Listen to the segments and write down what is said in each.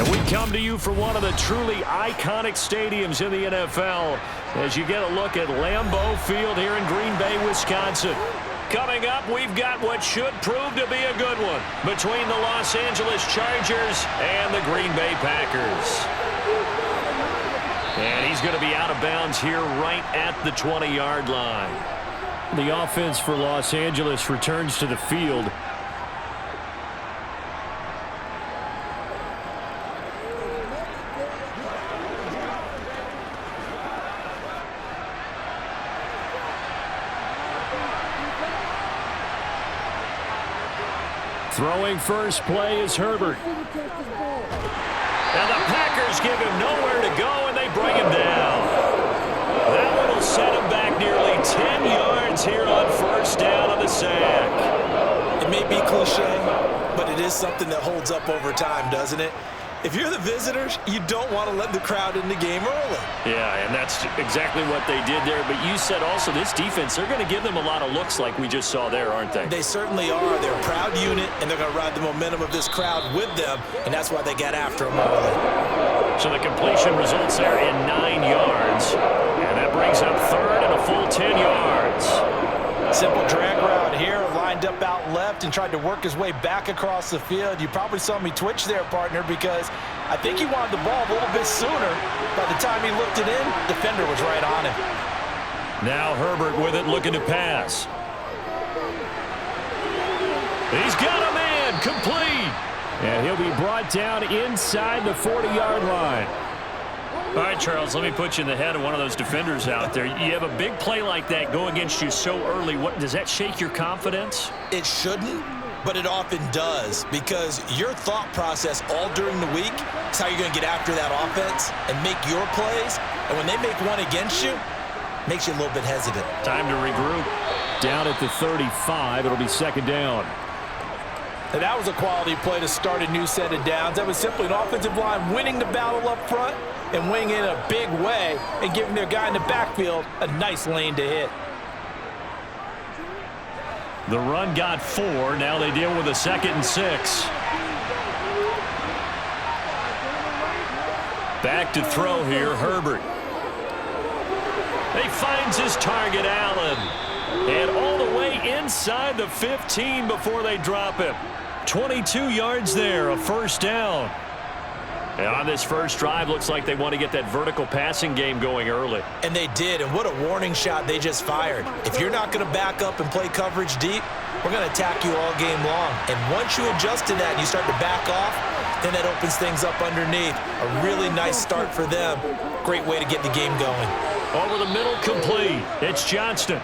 And we come to you from one of the truly iconic stadiums in the NFL as you get a look at Lambeau Field here in Green Bay, Wisconsin. Coming up, we've got what should prove to be a good one between the Los Angeles Chargers and the Green Bay Packers. And he's going to be out of bounds here right at the 20-yard line. The offense for Los Angeles returns to the field. Throwing first play is Herbert. And the Packers give him nowhere to go, and they bring him down. That one will set him back nearly 10 yards here on first down on the sack. It may be cliche, but it is something that holds up over time, doesn't it? If you're the visitors, you don't want to let the crowd in the game early. Yeah, and that's exactly what they did there. But you said also this defense, they're going to give them a lot of looks like we just saw there, aren't they? They certainly are. They're a proud unit, and they're going to ride the momentum of this crowd with them, and that's why they got after them early. So the completion results there in 9 yards, and that brings up third and a full 10 yards. Simple drag route here, lined up out left and tried to work his way back across the field. You probably saw me twitch there, partner, because I think he wanted the ball a little bit sooner. By the time he looked it in, defender was right on him. Now Herbert with it, looking to pass. He's got a man, complete. And he'll be brought down inside the 40-yard line. All right, Charles, let me put you in the head of one of those defenders out there. You have a big play like that go against you so early. What does that shake your confidence? It shouldn't, but it often does, because your thought process all during the week is how you're going to get after that offense and make your plays. And when they make one against you, it makes you a little bit hesitant. Time to regroup. Down at the 35, it'll be second down. And that was a quality play to start a new set of downs. That was simply an offensive line winning the battle up front and winning in a big way and giving their guy in the backfield a nice lane to hit. The run got 4. Now they deal with a 2nd and 6. Back to throw here, Herbert. He finds his target, Allen. And all the way inside the 15 before they drop him. 22 yards there, a first down. And on this first drive, looks like they want to get that vertical passing game going early. And they did, and what a warning shot they just fired. If you're not going to back up and play coverage deep, we're going to attack you all game long. And once you adjust to that and you start to back off, then that opens things up underneath. A really nice start for them. Great way to get the game going. Over the middle, complete. It's Johnston.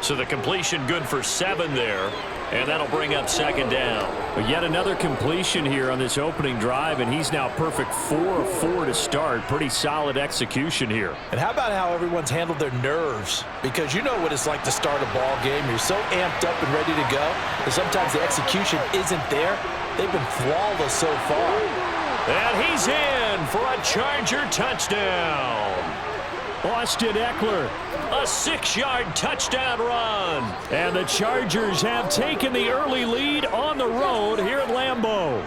So the completion good for 7 there. And that'll bring up second down. But yet another completion here on this opening drive, and he's now perfect 4 of 4 to start. Pretty solid execution here. And how about how everyone's handled their nerves? Because you know what it's like to start a ball game. You're so amped up and ready to go, and sometimes the execution isn't there. They've been flawless so far. And he's in for a Charger touchdown. Austin Eckler, a 6-yard touchdown run. And the Chargers have taken the early lead on the road here at Lambeau.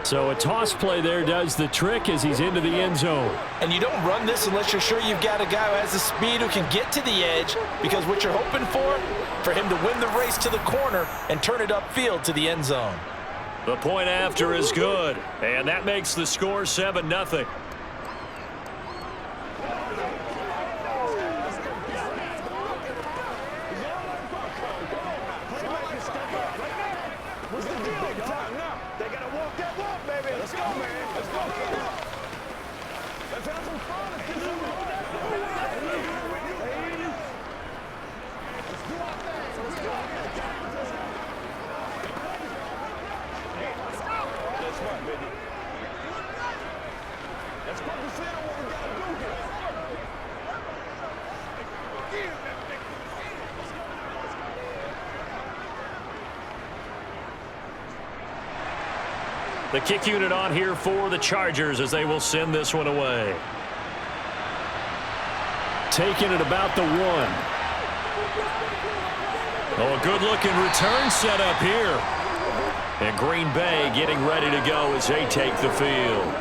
So a toss play there does the trick as he's into the end zone. And you don't run this unless you're sure you've got a guy who has the speed who can get to the edge, because what you're hoping for him to win the race to the corner and turn it upfield to the end zone. The point after is good, and that makes the score 7-0. The kick unit on here for the Chargers as they will send this one away. Taking it about the 1. Oh, a good-looking return set up here. And Green Bay getting ready to go as they take the field.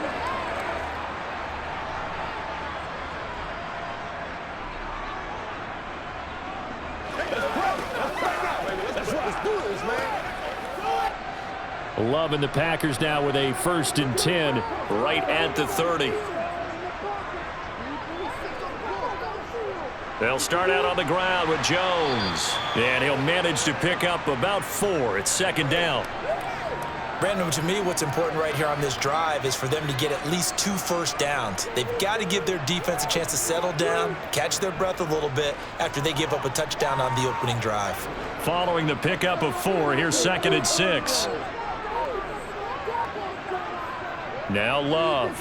Loving the Packers now with a 1st and 10 right at the 30. They'll start out on the ground with Jones. And he'll manage to pick up about 4. It's 2nd down. Brandon, to me, what's important right here on this drive is for them to get at least 2 first downs. They've got to give their defense a chance to settle down, catch their breath a little bit after they give up a touchdown on the opening drive. Following the pickup of 4, here's 2nd and 6. Now Love.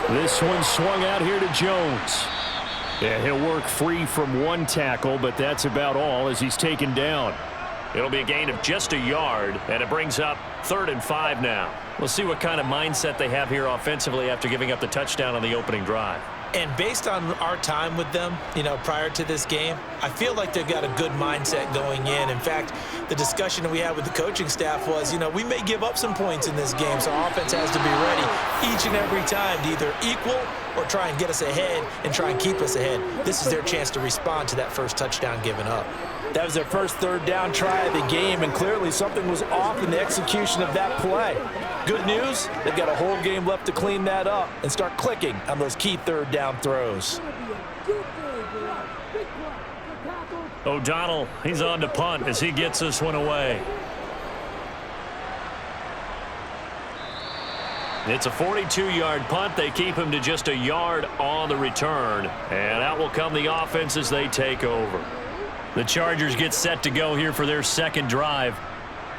This one swung out here to Jones. Yeah, he'll work free from 1 tackle, but that's about all as he's taken down. It'll be a gain of just a yard, and it brings up 3rd and 5 now. We'll see what kind of mindset they have here offensively after giving up the touchdown on the opening drive. And based on our time with them, prior to this game, I feel like they've got a good mindset going in. In fact, the discussion that we had with the coaching staff was, we may give up some points in this game, so offense has to be ready each and every time to either equal or try and get us ahead and try and keep us ahead. This is their chance to respond to that first touchdown given up. That was their first 3rd down try of the game, and clearly something was off in the execution of that play. Good news, they've got a whole game left to clean that up and start clicking on those key 3rd down throws. O'Donnell, he's on to punt as he gets this one away. It's a 42-yard punt. They keep him to just a yard on the return. And out will come the offense as they take over. The Chargers get set to go here for their 2nd drive.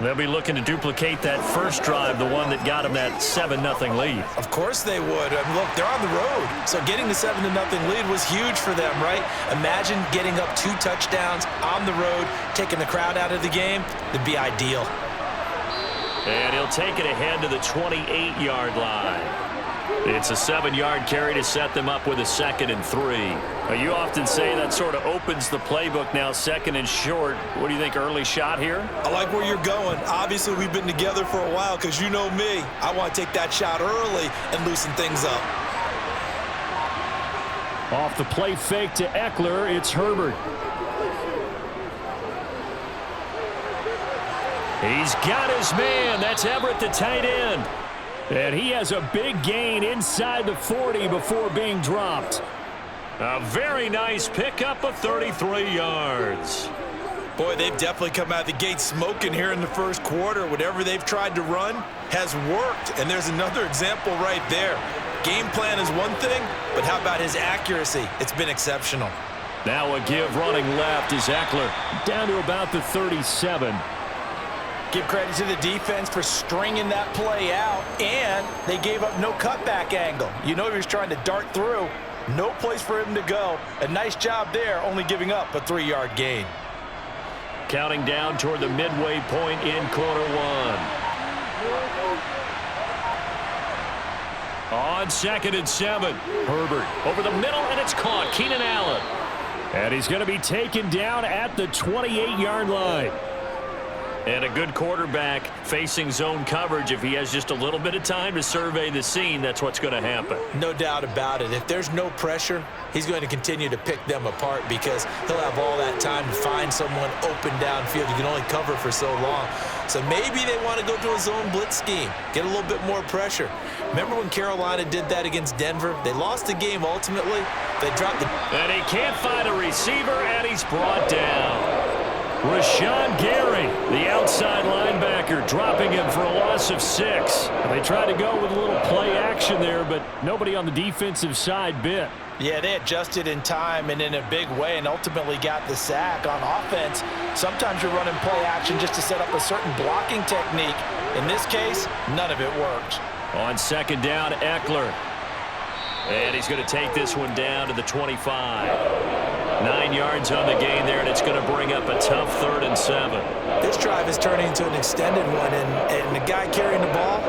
They'll be looking to duplicate that first drive, the one that got them that 7-0 lead. Of course they would. Look, they're on the road. So getting the 7-0 lead was huge for them, right? Imagine getting up 2 touchdowns on the road, taking the crowd out of the game. It'd be ideal. And he'll take it ahead to the 28-yard line. It's a 7-yard carry to set them up with a 2nd and 3. You often say that sort of opens the playbook now, 2nd and short. What do you think, early shot here? I like where you're going. Obviously, we've been together for a while because you know me. I want to take that shot early and loosen things up. Off the play fake to Eckler, it's Herbert. He's got his man. That's Everett, the tight end. And he has a big gain inside the 40 before being dropped. A very nice pickup of 33 yards. Boy, they've definitely come out of the gate smoking here in the first quarter. Whatever they've tried to run has worked. And there's another example right there. Game plan is one thing, but how about his accuracy? It's been exceptional. Now a give running left is Eckler. Down to about the 37. Give credit to the defense for stringing that play out, and they gave up no cutback angle. He was trying to dart through. No place for him to go. A nice job there, only giving up a 3-yard gain. Counting down toward the midway point in quarter 1. On 2nd and 7. Herbert over the middle, and it's caught. Keenan Allen. And he's going to be taken down at the 28-yard line. And a good quarterback facing zone coverage. If he has just a little bit of time to survey the scene, that's what's going to happen. No doubt about it. If there's no pressure, he's going to continue to pick them apart because he'll have all that time to find someone open downfield. You can only cover for so long. So maybe they want to go to a zone blitz scheme, get a little bit more pressure. Remember when Carolina did that against Denver? They lost the game ultimately. They dropped the... And he can't find a receiver, and he's brought down. Rashawn Gary, the outside linebacker, dropping him for a loss of 6. They tried to go with a little play action there, but nobody on the defensive side bit. Yeah, they adjusted in time and in a big way and ultimately got the sack. On offense, sometimes you're running play action just to set up a certain blocking technique. In this case, none of it worked. On 2nd down, Eckler. And he's going to take this one down to the 25. 9 yards on the gain there, and it's going to bring up a tough 3rd and 7. This drive is turning into an extended one, and the guy carrying the ball,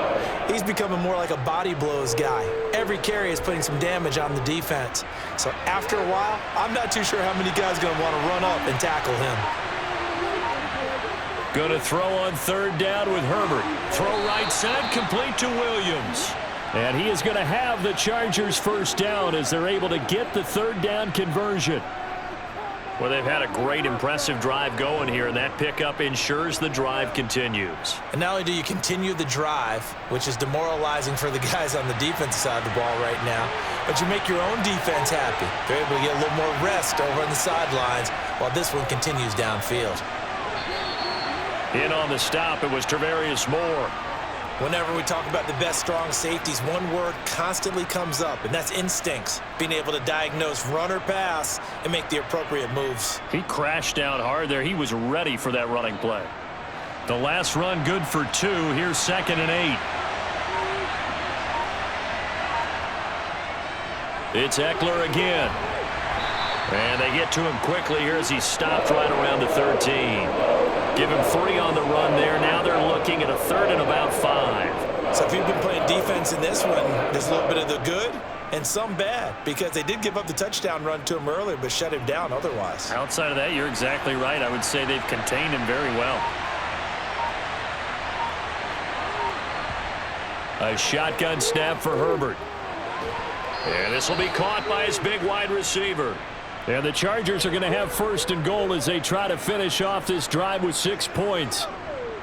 he's becoming more like a body blows guy. Every carry is putting some damage on the defense. So after a while, I'm not too sure how many guys are going to want to run up and tackle him. Going to throw on third down with Herbert. Throw right side, complete to Williams. And he is going to have the Chargers first down as they're able to get the third down conversion. Well, they've had a great, impressive drive going here, and that pickup ensures the drive continues. And not only do you continue the drive, which is demoralizing for the guys on the defensive side of the ball right now, but you make your own defense happy. They're able to get a little more rest over on the sidelines while this one continues downfield. In on the stop, it was Travarius Moore. Whenever we talk about the best strong safeties, one word constantly comes up, and that's instincts. Being able to diagnose run or pass and make the appropriate moves. He crashed down hard there. He was ready for that running play. The last run good for 2. Here's 2nd and 8. It's Eckler again. And they get to him quickly here as he stopped right around the 13. Give him 3 on the run there. Now they're looking at a 3rd and about 5. So if you've been playing defense in this one, there's a little bit of the good and some bad, because they did give up the touchdown run to him earlier but shut him down otherwise. Outside of that, you're exactly right. I would say they've contained him very well. A shotgun snap for Herbert. And this will be caught by his big wide receiver. And the Chargers are going to have 1st and goal as they try to finish off this drive with 6 points.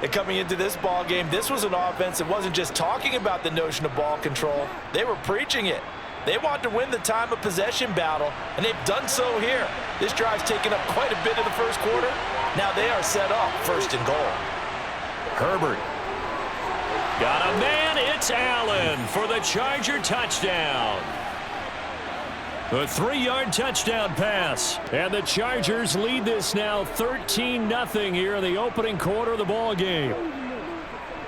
And coming into this ball game, this was an offense that wasn't just talking about the notion of ball control. They were preaching it. They want to win the time of possession battle, and they've done so here. This drive's taken up quite a bit of the first quarter. Now they are set up 1st and goal. Herbert. Got a man. It's Allen for the Charger touchdown. A 3-yard touchdown pass. And the Chargers lead this now 13-0 here in the opening quarter of the ball game.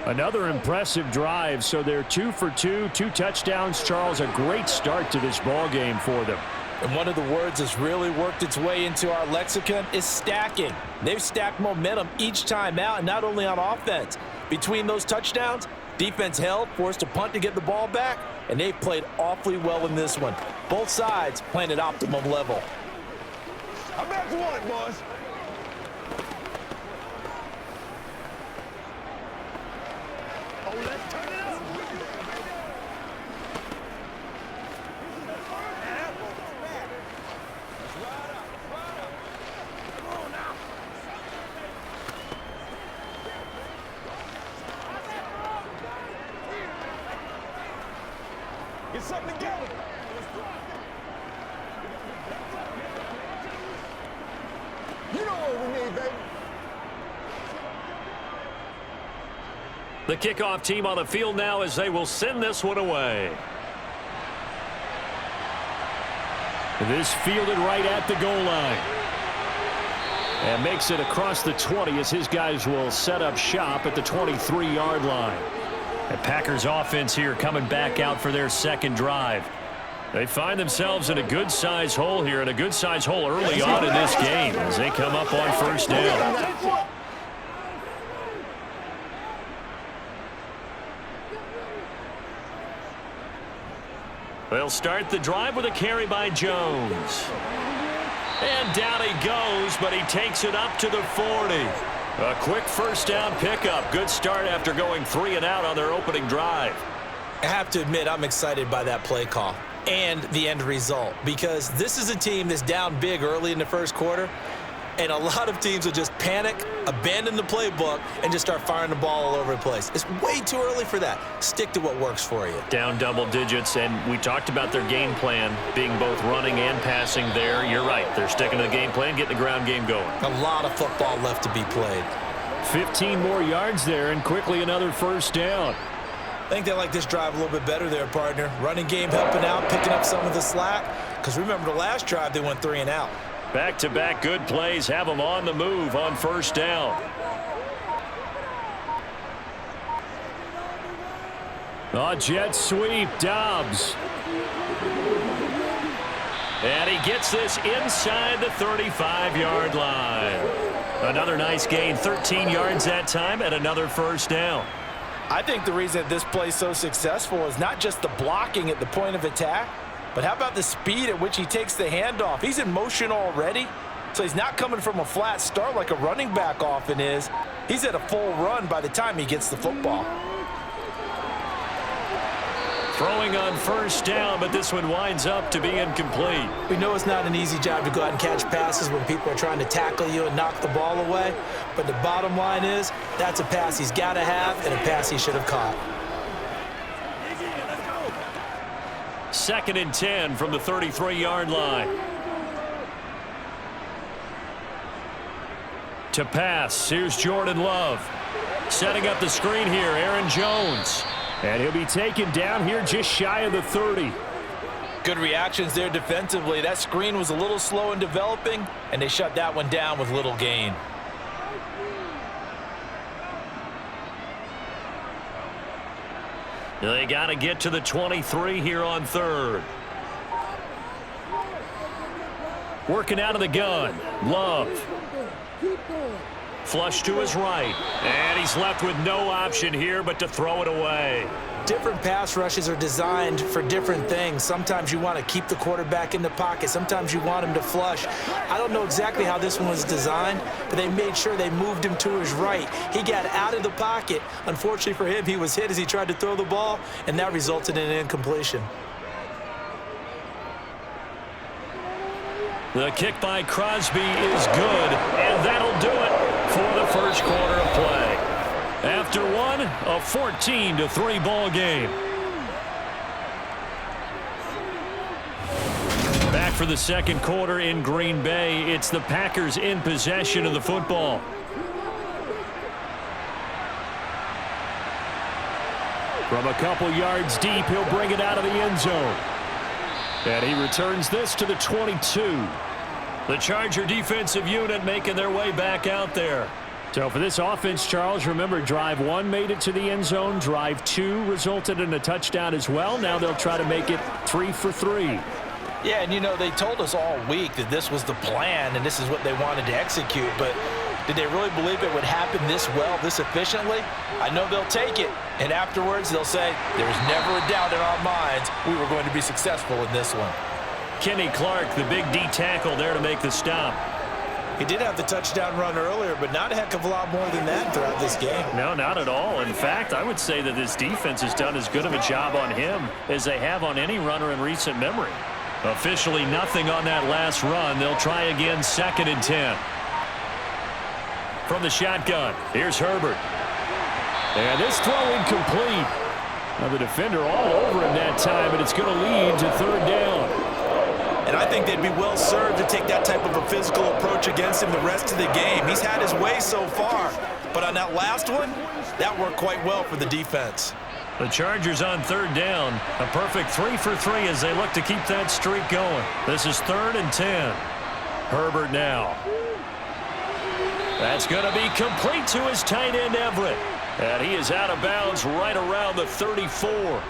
Another impressive drive. So they're 2 for 2, 2 touchdowns. Charles, a great start to this ball game for them. And one of the words that's really worked its way into our lexicon is stacking. They've stacked momentum each time out, and not only on offense. Between those touchdowns, defense held, forced a punt to get the ball back, and they've played awfully well in this one. Both sides playing at optimum level. I'm back to one, boys. Oh, let's turn it up. Come on now. Get something together. You know what we need, baby. The kickoff team on the field now as they will send this one away. This fielded right at the goal line. And makes it across the 20 as his guys will set up shop at the 23-yard line. The Packers offense here coming back out for their 2nd drive. They find themselves in a good-size hole here, and a good-size hole early on in this game as they come up on 1st down. They'll start the drive with a carry by Jones. And down he goes, but he takes it up to the 40. A quick 1st down pickup. Good start after going 3 and out on their opening drive. I have to admit, I'm excited by that play call and the end result, because this is a team that's down big early in the first quarter, and a lot of teams will just panic, abandon the playbook, and just start firing the ball all over the place. It's way too early for that. Stick to what works for you. Down double digits, and we talked about their game plan being both running and passing there. You're right. They're sticking to the game plan, getting the ground game going. A lot of football left to be played. 15 more yards there, and quickly another 1st down. I think they like this drive a little bit better there, partner. Running game helping out, picking up some of the slack. Because remember, the last drive, they went 3 and out. Back-to-back good plays have them on the move on 1st down. A jet sweep, Dobbs. And he gets this inside the 35-yard line. Another nice gain, 13 yards that time, and another 1st down. I think the reason that this play is so successful is not just the blocking at the point of attack, but how about the speed at which he takes the handoff? He's in motion already, so he's not coming from a flat start like a running back often is. He's at a full run by the time he gets the football. Throwing on first down, but this one winds up to be incomplete. We know it's not an easy job to go out and catch passes when people are trying to tackle you and knock the ball away. But the bottom line is, that's a pass he's got to have and a pass he should have caught. 2nd and 10 from the 33-yard line. To pass, here's Jordan Love. Setting up the screen here, Aaron Jones. And he'll be taken down here just shy of the 30. Good reactions there defensively. That screen was a little slow in developing, and they shut that one down with little gain. They got to get to the 23 here on 3rd. Working out of the gun, Love. Flush to his right. And he's left with no option here but to throw it away. Different pass rushes are designed for different things. Sometimes you want to keep the quarterback in the pocket. Sometimes you want him to flush. I don't know exactly how this one was designed, but they made sure they moved him to his right. He got out of the pocket. Unfortunately for him, he was hit as he tried to throw the ball, and that resulted in an incompletion. The kick by Crosby is good, and that'll do it for the first quarter of play. After one, a 14-3 ball game. Back for the second quarter in Green Bay. It's the Packers in possession of the football. From a couple yards deep, he'll bring it out of the end zone. And he returns this to the 22. The Charger defensive unit making their way back out there. So for this offense, Charles, remember, drive 1 made it to the end zone. Drive 2 resulted in a touchdown as well. Now they'll try to make it 3 for 3. Yeah, and you know, they told us all week that this was the plan and this is what they wanted to execute, but did they really believe it would happen this well, this efficiently? I know they'll take it, and afterwards they'll say, there's never a doubt in our minds we were going to be successful in this one. Kenny Clark, the big D tackle there to make the stop. He did have the touchdown run earlier, but not a heck of a lot more than that throughout this game. No, not at all. In fact, I would say that this defense has done as good of a job on him as they have on any runner in recent memory. Officially nothing on that last run. They'll try again, 2nd and 10. From the shotgun, here's Herbert. And this throw incomplete. Now the defender all over him that time, but it's going to lead to 3rd down. And I think they'd be well served to take that type of a physical approach against him the rest of the game. He's had his way so far, but on that last one, that worked quite well for the defense. The Chargers on 3rd down. A perfect 3 for 3 as they look to keep that streak going. This is 3rd and 10. Herbert now. That's going to be complete to his tight end, Everett. And he is out of bounds right around the 34.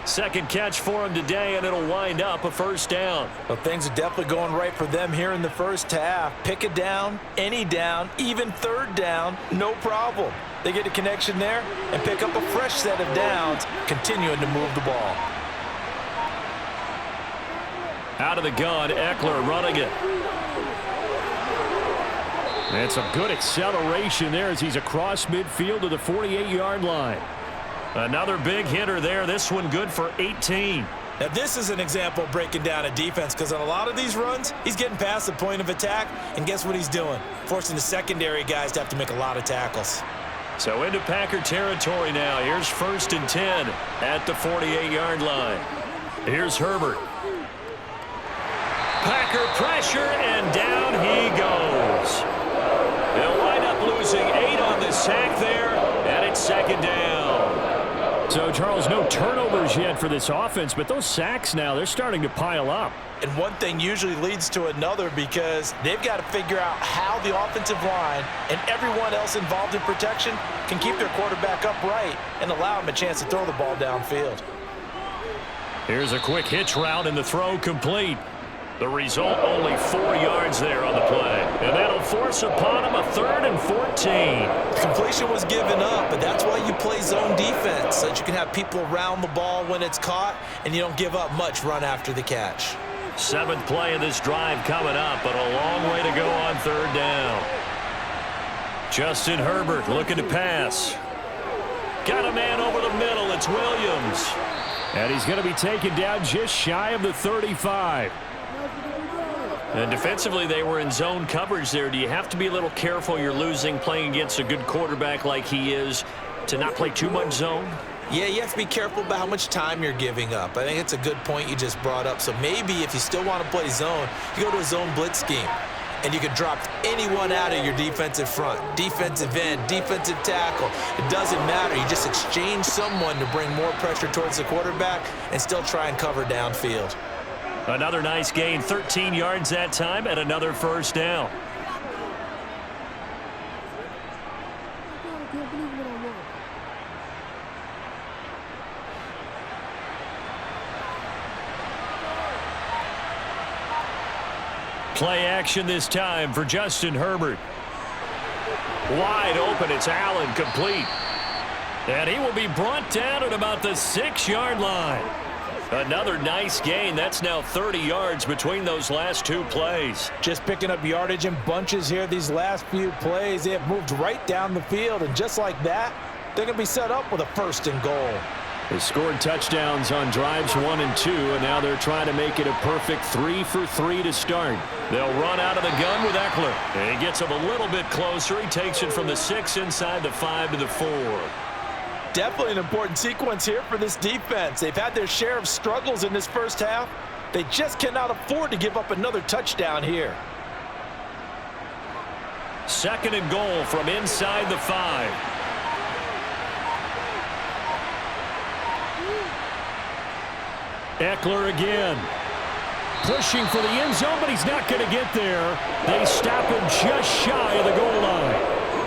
Second catch for him today, and it'll wind up a 1st down. Well, things are definitely going right for them here in the first half. Pick a down, any down, even 3rd down, no problem. They get a connection there and pick up a fresh set of downs, continuing to move the ball. Out of the gun, Eckler running it. And some good acceleration there as he's across midfield to the 48-yard line. Another big hitter there. This one good for 18. Now, this is an example of breaking down a defense because on a lot of these runs, he's getting past the point of attack, and guess what he's doing? Forcing the secondary guys to have to make a lot of tackles. So into Packer territory now. Here's 1st and 10 at the 48-yard line. Here's Herbert. Packer pressure, and down he goes. They'll wind up losing 8 on the sack there, and it's 2nd down. So, Charles, no turnovers yet for this offense, but those sacks now, they're starting to pile up. And one thing usually leads to another because they've got to figure out how the offensive line and everyone else involved in protection can keep their quarterback upright and allow him a chance to throw the ball downfield. Here's a quick hitch route and the throw complete. The result, only 4 yards there on the play. And that'll force upon him a 3rd and 14. Completion was given up, but that's why you play zone defense, so that you can have people around the ball when it's caught, and you don't give up much run after the catch. 7th play of this drive coming up, but a long way to go on 3rd down. Justin Herbert looking to pass. Got a man over the middle. It's Williams. And he's going to be taken down just shy of the 35. And defensively, they were in zone coverage there. Do you have to be a little careful? You're losing playing against a good quarterback like he is to not play too much zone? Yeah, you have to be careful about how much time you're giving up. I think it's a good point you just brought up. So maybe if you still want to play zone, you go to a zone blitz scheme. And you can drop anyone out of your defensive front. Defensive end, defensive tackle. It doesn't matter. You just exchange someone to bring more pressure towards the quarterback and still try and cover downfield. Another nice gain, 13 yards that time, and another first down. Play action this time for Justin Herbert. Wide open, it's Allen, complete. And he will be brought down at about the 6-yard line. Another nice gain. That's now 30 yards between those last two plays. Just picking up yardage in bunches here these last few plays. They have moved right down the field, and just like that, they're going to be set up with a 1st and goal. They scored touchdowns on drives 1 and 2, and now they're trying to make it a perfect 3 for 3 to start. They'll run out of the gun with Eckler. And he gets him a little bit closer. He takes it from the 6 inside the 5 to the 4. Definitely an important sequence here for this defense. They've had their share of struggles in this first half. They just cannot afford to give up another touchdown here. 2nd and goal from inside the 5. Eckler again. Pushing for the end zone, but he's not going to get there. They stop him just shy of the goal line.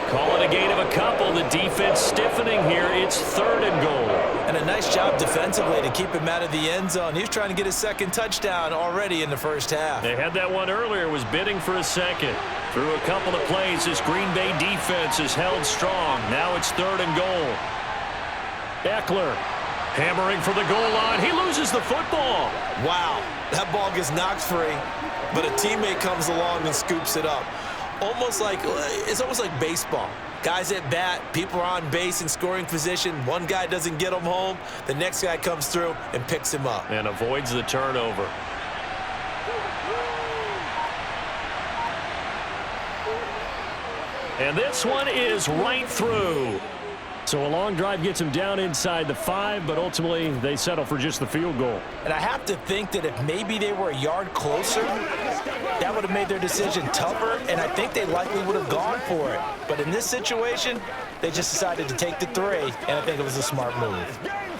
Call it a gain of a couple. The defense stiffening here. It's 3rd and goal. And a nice job defensively to keep him out of the end zone. He was trying to get his 2nd touchdown already in the first half. They had that one earlier, was bidding for a 2nd. Through a couple of plays, this Green Bay defense is held strong. Now it's 3rd and goal. Eckler hammering for the goal line. He loses the football. Wow, that ball gets knocked free, but a teammate comes along and scoops it up. It's almost like baseball. Guys at bat, people are on base in scoring position. One guy doesn't get him home. The next guy comes through and picks him up. And avoids the turnover. And this one is right through. So a long drive gets him down inside the 5, but ultimately they settle for just the field goal. And I have to think that if maybe they were a yard closer, that would have made their decision tougher, and I think they likely would have gone for it. But in this situation, they just decided to take the 3, and I think it was a smart move. Don't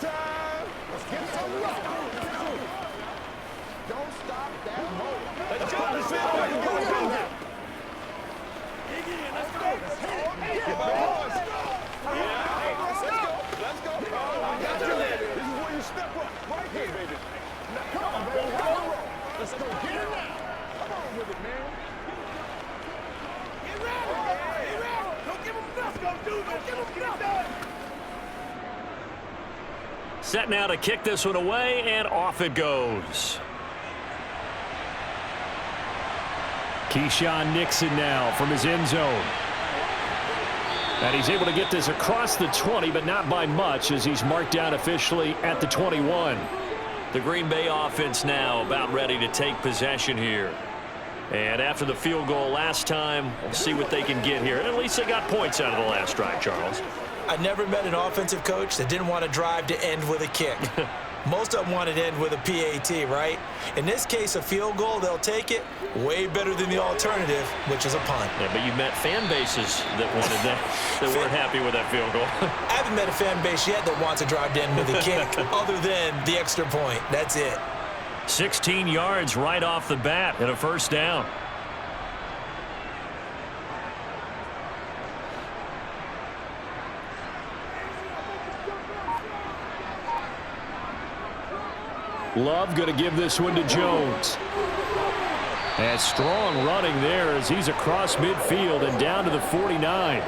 stop that motor. Let's go. Let's go. Let's go. This is where you step up. Right here, baby. Now, come on, baby. Let's go. Get it now. Come on with it, man. Get ready. Get ready. Don't give him enough. Don't do that. Give him enough. Set now to kick this one away, and off it goes. Keyshawn Nixon now from his end zone. And he's able to get this across the 20, but not by much, as he's marked down officially at the 21. The Green Bay offense now about ready to take possession here. And after the field goal last time, we'll see what they can get here. And at least they got points out of the last drive, Charles. I never met an offensive coach that didn't want to drive to end with a kick. Most of them wanted to end with a PAT, right? In this case, a field goal, they'll take it. Way better than the alternative, which is a punt. Yeah, but you met fan bases that wanted that, that weren't happy with that field goal. I haven't met a fan base yet that wants to drive to end with a kick other than the extra point. That's it. 16 yards right off the bat and a first down. Love going to give this one to Jones. And strong running there as he's across midfield and down to the 49.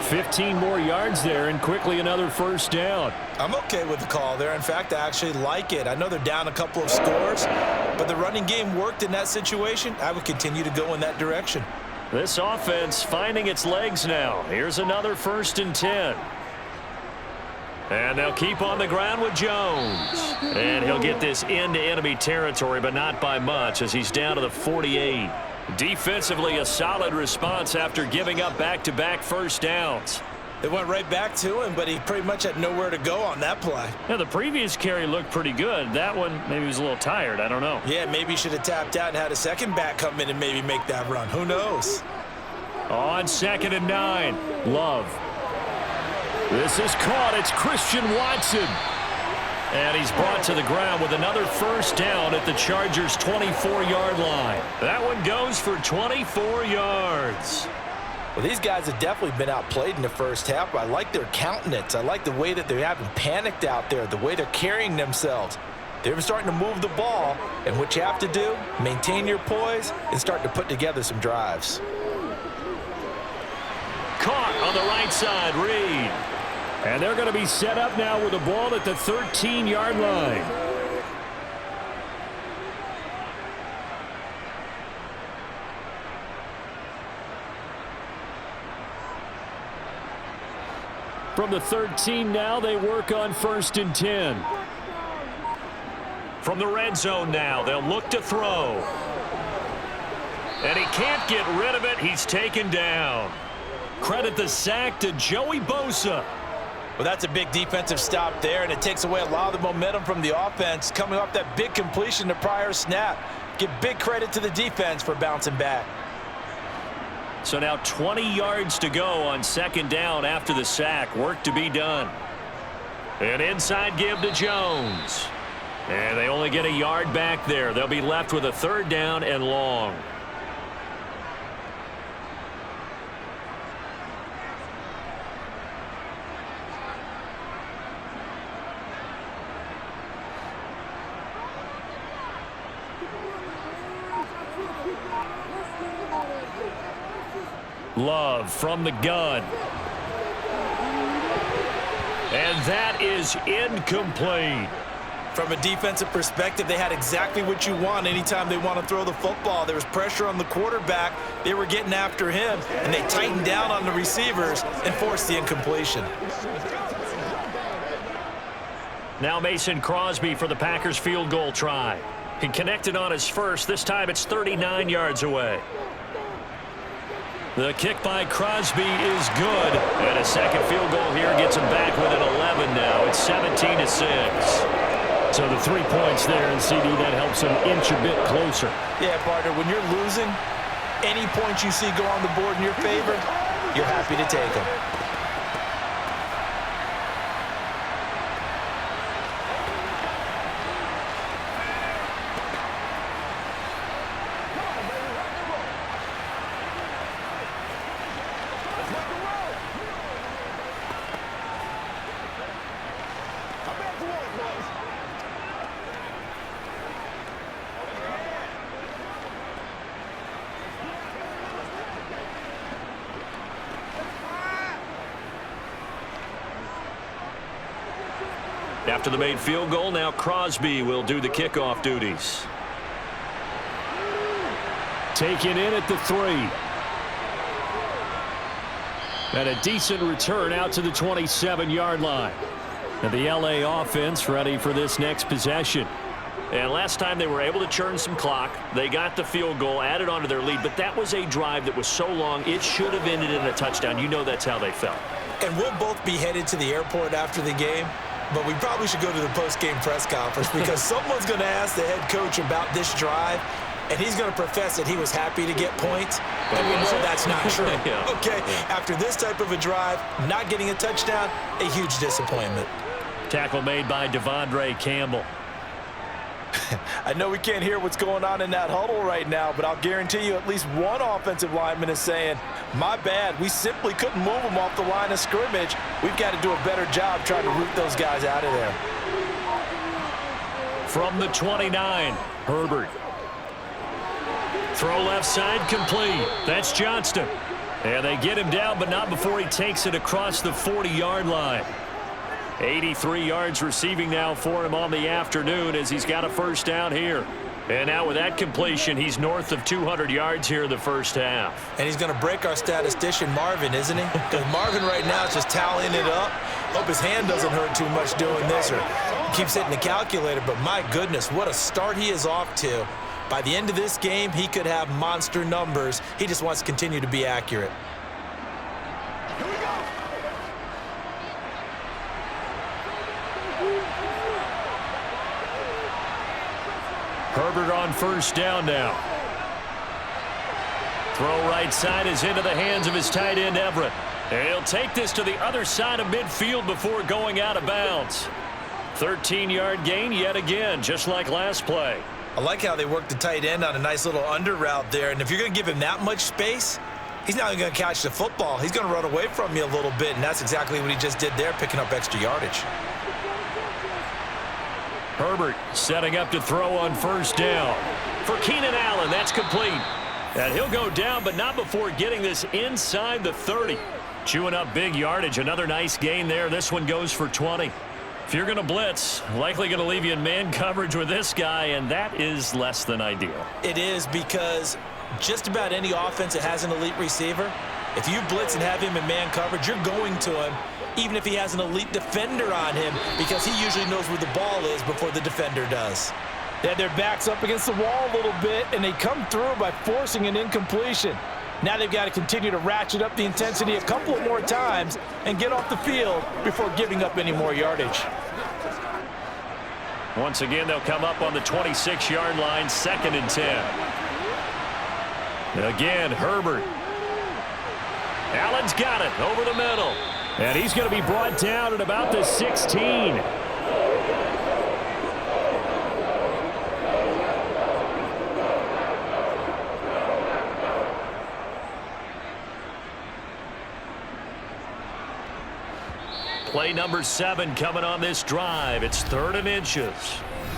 15 more yards there and quickly another first down. I'm okay with the call there. In fact, I actually like it. I know they're down a couple of scores, but the running game worked in that situation. I would continue to go in that direction. This offense finding its legs now. Here's another 1st and 10. And they'll keep on the ground with Jones. And he'll get this into enemy territory, but not by much as he's down to the 48. Defensively, a solid response after giving up back-to-back first downs. They went right back to him, but he pretty much had nowhere to go on that play. Yeah, the previous carry looked pretty good. That one, maybe he was a little tired. I don't know. Yeah, maybe he should have tapped out and had a second back come in and maybe make that run. Who knows? On 2nd and 9, Love. This is caught. It's Christian Watson. And he's brought to the ground with another first down at the Chargers' 24-yard line. That one goes for 24 yards. Well, these guys have definitely been outplayed in the first half, but I like their countenance. I like the way that they haven't panicked out there, the way they're carrying themselves. They're starting to move the ball, and what you have to do, maintain your poise and start to put together some drives. Caught on the right side, Reed. And they're going to be set up now with the ball at the 13-yard line. From the 13 now, they work on 1st and 10. From the red zone now, they'll look to throw. And he can't get rid of it. He's taken down. Credit the sack to Joey Bosa. Well, that's a big defensive stop there, and it takes away a lot of the momentum from the offense coming off that big completion the prior snap. Give big credit to the defense for bouncing back. So now 20 yards to go on 2nd down after the sack. Work to be done. An inside give to Jones. And they only get a yard back there. They'll be left with a 3rd down and long. Love from the gun. And that is incomplete. From a defensive perspective, they had exactly what you want anytime they want to throw the football. There was pressure on the quarterback. They were getting after him, and they tightened down on the receivers and forced the incompletion. Now Mason Crosby for the Packers field goal try. He connected on his first. This time it's 39 yards away. The kick by Crosby is good. And a second field goal here gets him back within 11 now. It's 17-6. So the 3 points there, and CD, that helps him inch a bit closer. Yeah, partner, when you're losing, any points you see go on the board in your favor, you're happy to take them. After the made field goal, now Crosby will do the kickoff duties. Taken in at the 3. And a decent return out to the 27-yard line. And the LA offense ready for this next possession. And last time they were able to churn some clock. They got the field goal, added on to their lead. But that was a drive that was so long, it should have ended in a touchdown. You know that's how they felt. And we'll both be headed to the airport after the game. But we probably should go to the post-game press conference because someone's going to ask the head coach about this drive, and he's going to profess that he was happy to get points, and we know that's not true. Yeah. Okay, after this type of a drive, not getting a touchdown, a huge disappointment. Tackle made by Devondre Campbell. I know we can't hear what's going on in that huddle right now, but I'll guarantee you at least one offensive lineman is saying, my bad, we simply couldn't move them off the line of scrimmage. We've got to do a better job trying to root those guys out of there. From the 29, Herbert. Throw left side complete. That's Johnston. And they get him down, but not before he takes it across the 40-yard line. 83 yards receiving now for him on the afternoon as he's got a first down here. And now with that completion, he's north of 200 yards here in the first half. And he's going to break our statistician Marvin, isn't he? Because Marvin right now is just tallying it up. Hope his hand doesn't hurt too much doing this or keeps hitting the calculator. But my goodness, what a start he is off to. By the end of this game, he could have monster numbers. He just wants to continue to be accurate. Here we go. Herbert on first down now. Throw right side is into the hands of his tight end, Everett. And he'll take this to the other side of midfield before going out of bounds. 13-yard gain yet again, just like last play. I like how they worked the tight end on a nice little under route there. And if you're going to give him that much space, he's not going to catch the football. He's going to run away from you a little bit, and that's exactly what he just did there, picking up extra yardage. Herbert setting up to throw on first down. For Keenan Allen, that's complete. And he'll go down, but not before getting this inside the 30. Chewing up big yardage. Another nice gain there. This one goes for 20. If you're going to blitz, likely going to leave you in man coverage with this guy, and that is less than ideal. It is, because just about any offense that has an elite receiver, if you blitz and have him in man coverage, you're going to him, even if he has an elite defender on him, because he usually knows where the ball is before the defender does. They had their backs up against the wall a little bit, and they come through by forcing an incompletion. Now they've got to continue to ratchet up the intensity a couple of more times and get off the field before giving up any more yardage. Once again, they'll come up on the 26-yard line, 2nd and 10. Again, Herbert. Allen's got it over the middle. And he's going to be brought down at about the 16. Play number 7 coming on this drive. It's 3rd and inches.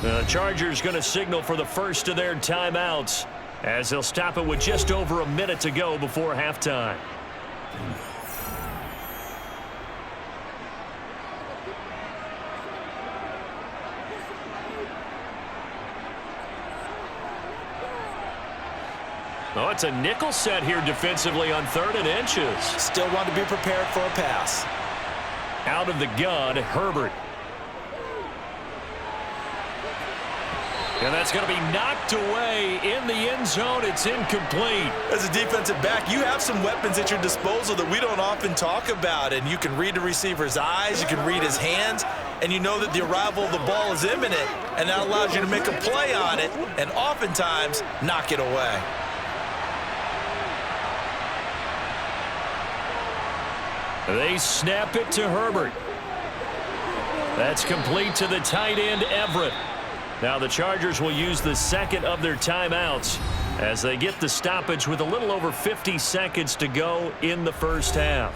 The Chargers going to signal for the first of their timeouts as they'll stop it with just over a minute to go before halftime. Oh, it's a nickel set here defensively on 3rd and inches. Still want to be prepared for a pass. Out of the gun, Herbert. And that's going to be knocked away in the end zone. It's incomplete. As a defensive back, you have some weapons at your disposal that we don't often talk about. And you can read the receiver's eyes, you can read his hands, and you know that the arrival of the ball is imminent, and that allows you to make a play on it and oftentimes knock it away. They snap it to Herbert. That's complete to the tight end, Everett. Now the Chargers will use the second of their timeouts as they get the stoppage with a little over 50 seconds to go in the first half.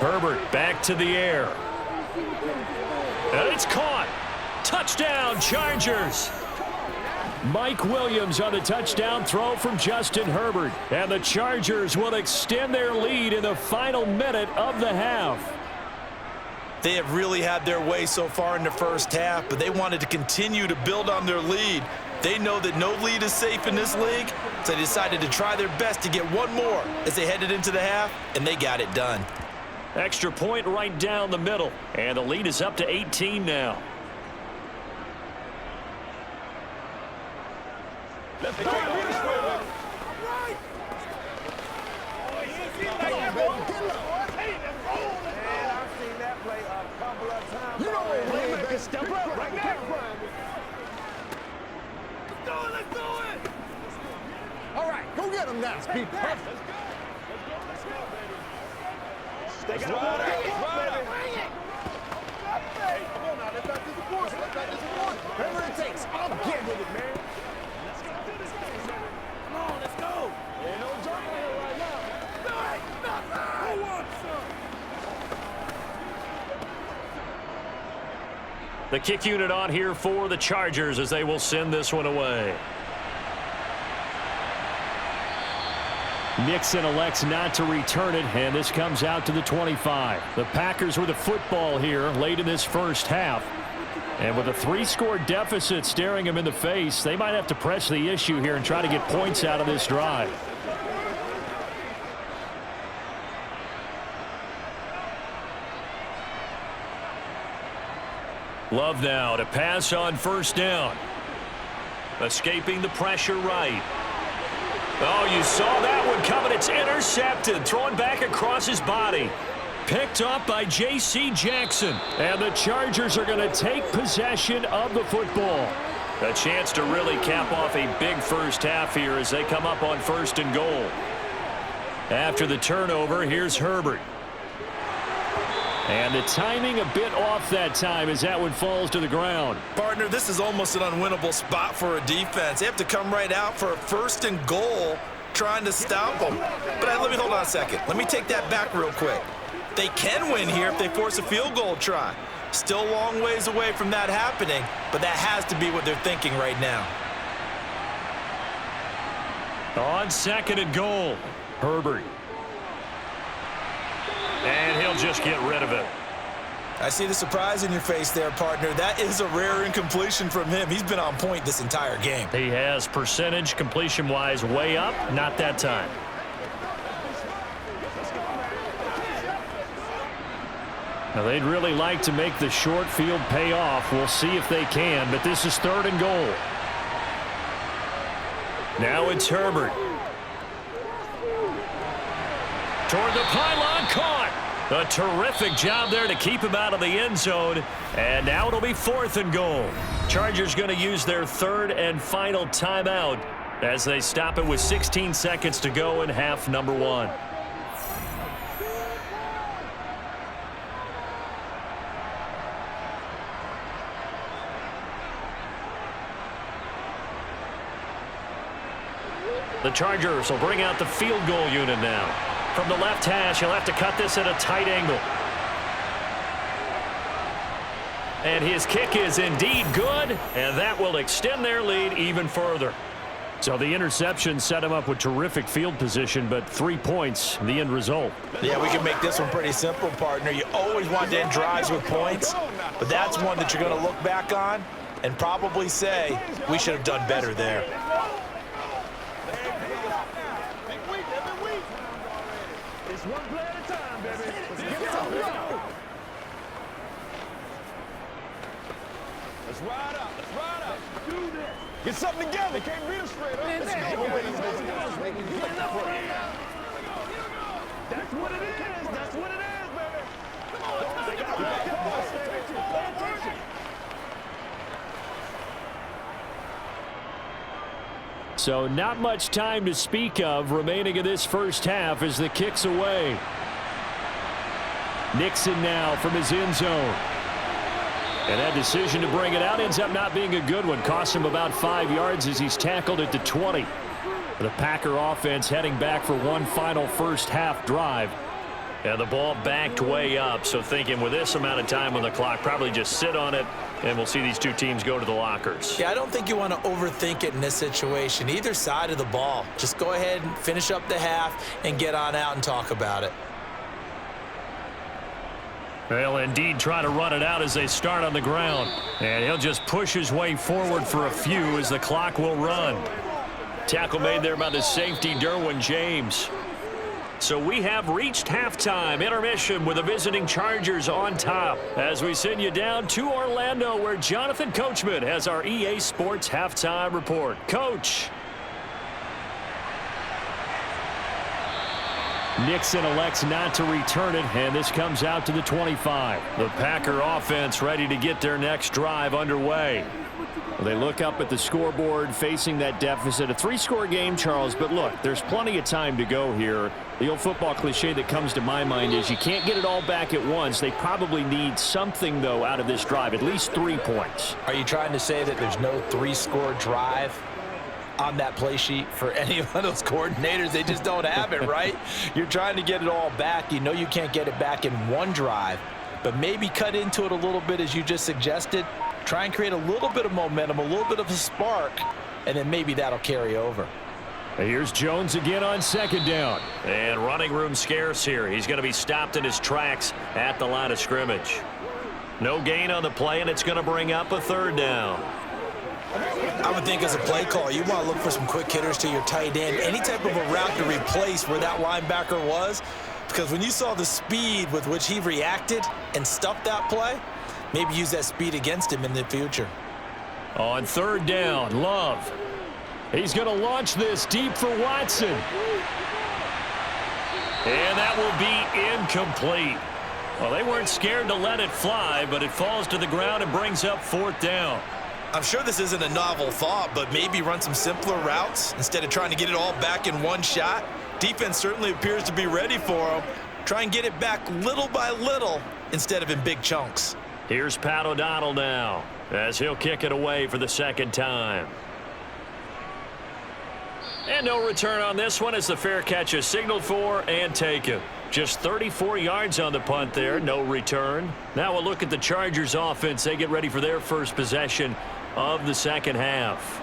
Herbert back to the air. And it's caught. Touchdown, Chargers. Mike Williams on the touchdown throw from Justin Herbert. And the Chargers will extend their lead in the final minute of the half. They have really had their way so far in the first half, but they wanted to continue to build on their lead. They know that no lead is safe in this league, so they decided to try their best to get one more as they headed into the half, and they got it done. Extra point right down the middle, and the lead is up to 18 now. Let's go. All right. I've seen that play a couple of times. You know what playmaker, step up right now. Let's do it. All right, go get him now. Be perfect. They got a water. Bring it. Hey, come on now. Let's not disappoint. Whatever it takes, I'll get with it, man. Come on, let's go. Ain't no jump on here right now. No, ain't nothing. Who wants some? The kick unit on here for the Chargers as they will send this one away. Nixon elects not to return it, and this comes out to the 25. The Packers with a football here late in this first half. And with a 3-score deficit staring them in the face, they might have to press the issue here and try to get points out of this drive. Love now to pass on first down. Escaping the pressure right. Oh, you saw that one coming. It's intercepted. Thrown back across his body. Picked up by J.C. Jackson. And the Chargers are going to take possession of the football. A chance to really cap off a big first half here as they come up on 1st and goal. After the turnover, here's Herbert. And the timing a bit off that time as that one falls to the ground. Partner, this is almost an unwinnable spot for a defense. They have to come right out for a 1st and goal trying to stop them. But let me hold on a second. Let me take that back real quick. They can win here if they force a field goal try. Still a long ways away from that happening, but that has to be what they're thinking right now. On 2nd and goal, Herbert. And he'll just get rid of it. I see the surprise in your face there, partner. That is a rare incompletion from him. He's been on point this entire game. He has percentage completion-wise way up, not that time. Now, they'd really like to make the short field pay off. We'll see if they can, but this is 3rd and goal. Now it's Herbert. Toward the pylon, caught. A terrific job there to keep him out of the end zone. And now it'll be 4th and goal. Chargers going to use their 3rd and final timeout as they stop it with 16 seconds to go in half number 1. The Chargers will bring out the field goal unit now. From the left hash, he'll have to cut this at a tight angle. And his kick is indeed good, and that will extend their lead even further. So the interception set him up with terrific field position, but 3 points, the end result. Yeah, we can make this one pretty simple, partner. You always want to end drives with points, but that's one that you're going to look back on and probably say, we should have done better there. It's one play at a time, baby. Let's get it on. Let's ride up. Let's ride up. Do this. Get something together. Can't beat them straight up. Let's go. That's what it is. That's what it is, baby. Come on. They got to back up. Pay attention. So not much time to speak of remaining in this first half as the kick's away. Nixon now from his end zone. And that decision to bring it out ends up not being a good one. Costs him about 5 yards as he's tackled at the 20. The Packer offense heading back for one final first half drive. And the ball backed way up, so thinking with this amount of time on the clock, probably just sit on it, and we'll see these two teams go to the lockers. Yeah, I don't think you want to overthink it in this situation. Either side of the ball. Just go ahead and finish up the half and get on out and talk about it. They'll indeed try to run it out as they start on the ground. And he'll just push his way forward for a few as the clock will run. Tackle made there by the safety, Derwin James. So we have reached halftime intermission with the visiting Chargers on top as we send you down to Orlando where Jonathan Coachman has our EA Sports halftime report. Coach. Nixon elects not to return it, and this comes out to the 25. The Packer offense ready to get their next drive underway. They look up at the scoreboard facing that deficit. A 3-score game, Charles, but look, there's plenty of time to go here. The old football cliche that comes to my mind is you can't get it all back at once. They probably need something, though, out of this drive, at least 3 points. Are you trying to say that there's no 3-score drive on that play sheet for any of those coordinators? They just don't have it, right? You're trying to get it all back. You know you can't get it back in one drive. but maybe cut into it a little bit as you just suggested. Try and create a little bit of momentum, a little bit of a spark, and then maybe that'll carry over. Here's Jones again on second down. And running room scarce here. He's going to be stopped in his tracks at the line of scrimmage. No gain on the play, and it's going to bring up a third down. I would think as a play call, you want to look for some quick hitters to your tight end. Any type of a route to replace where that linebacker was. Because when you saw the speed with which he reacted and stuffed that play, maybe use that speed against him in the future. On third down, Love. He's going to launch this deep for Watson. And that will be incomplete. Well, they weren't scared to let it fly, but it falls to the ground and brings up fourth down. I'm sure this isn't a novel thought, but maybe run some simpler routes instead of trying to get it all back in one shot. Defense certainly appears to be ready for him. Try and get it back little by little instead of in big chunks. Here's Pat O'Donnell now as he'll kick it away for the second time. And no return on this one as the fair catch is signaled for and taken. Just 34 yards on the punt there, no return. Now we'll look at the Chargers offense. They get ready for their first possession of the second half.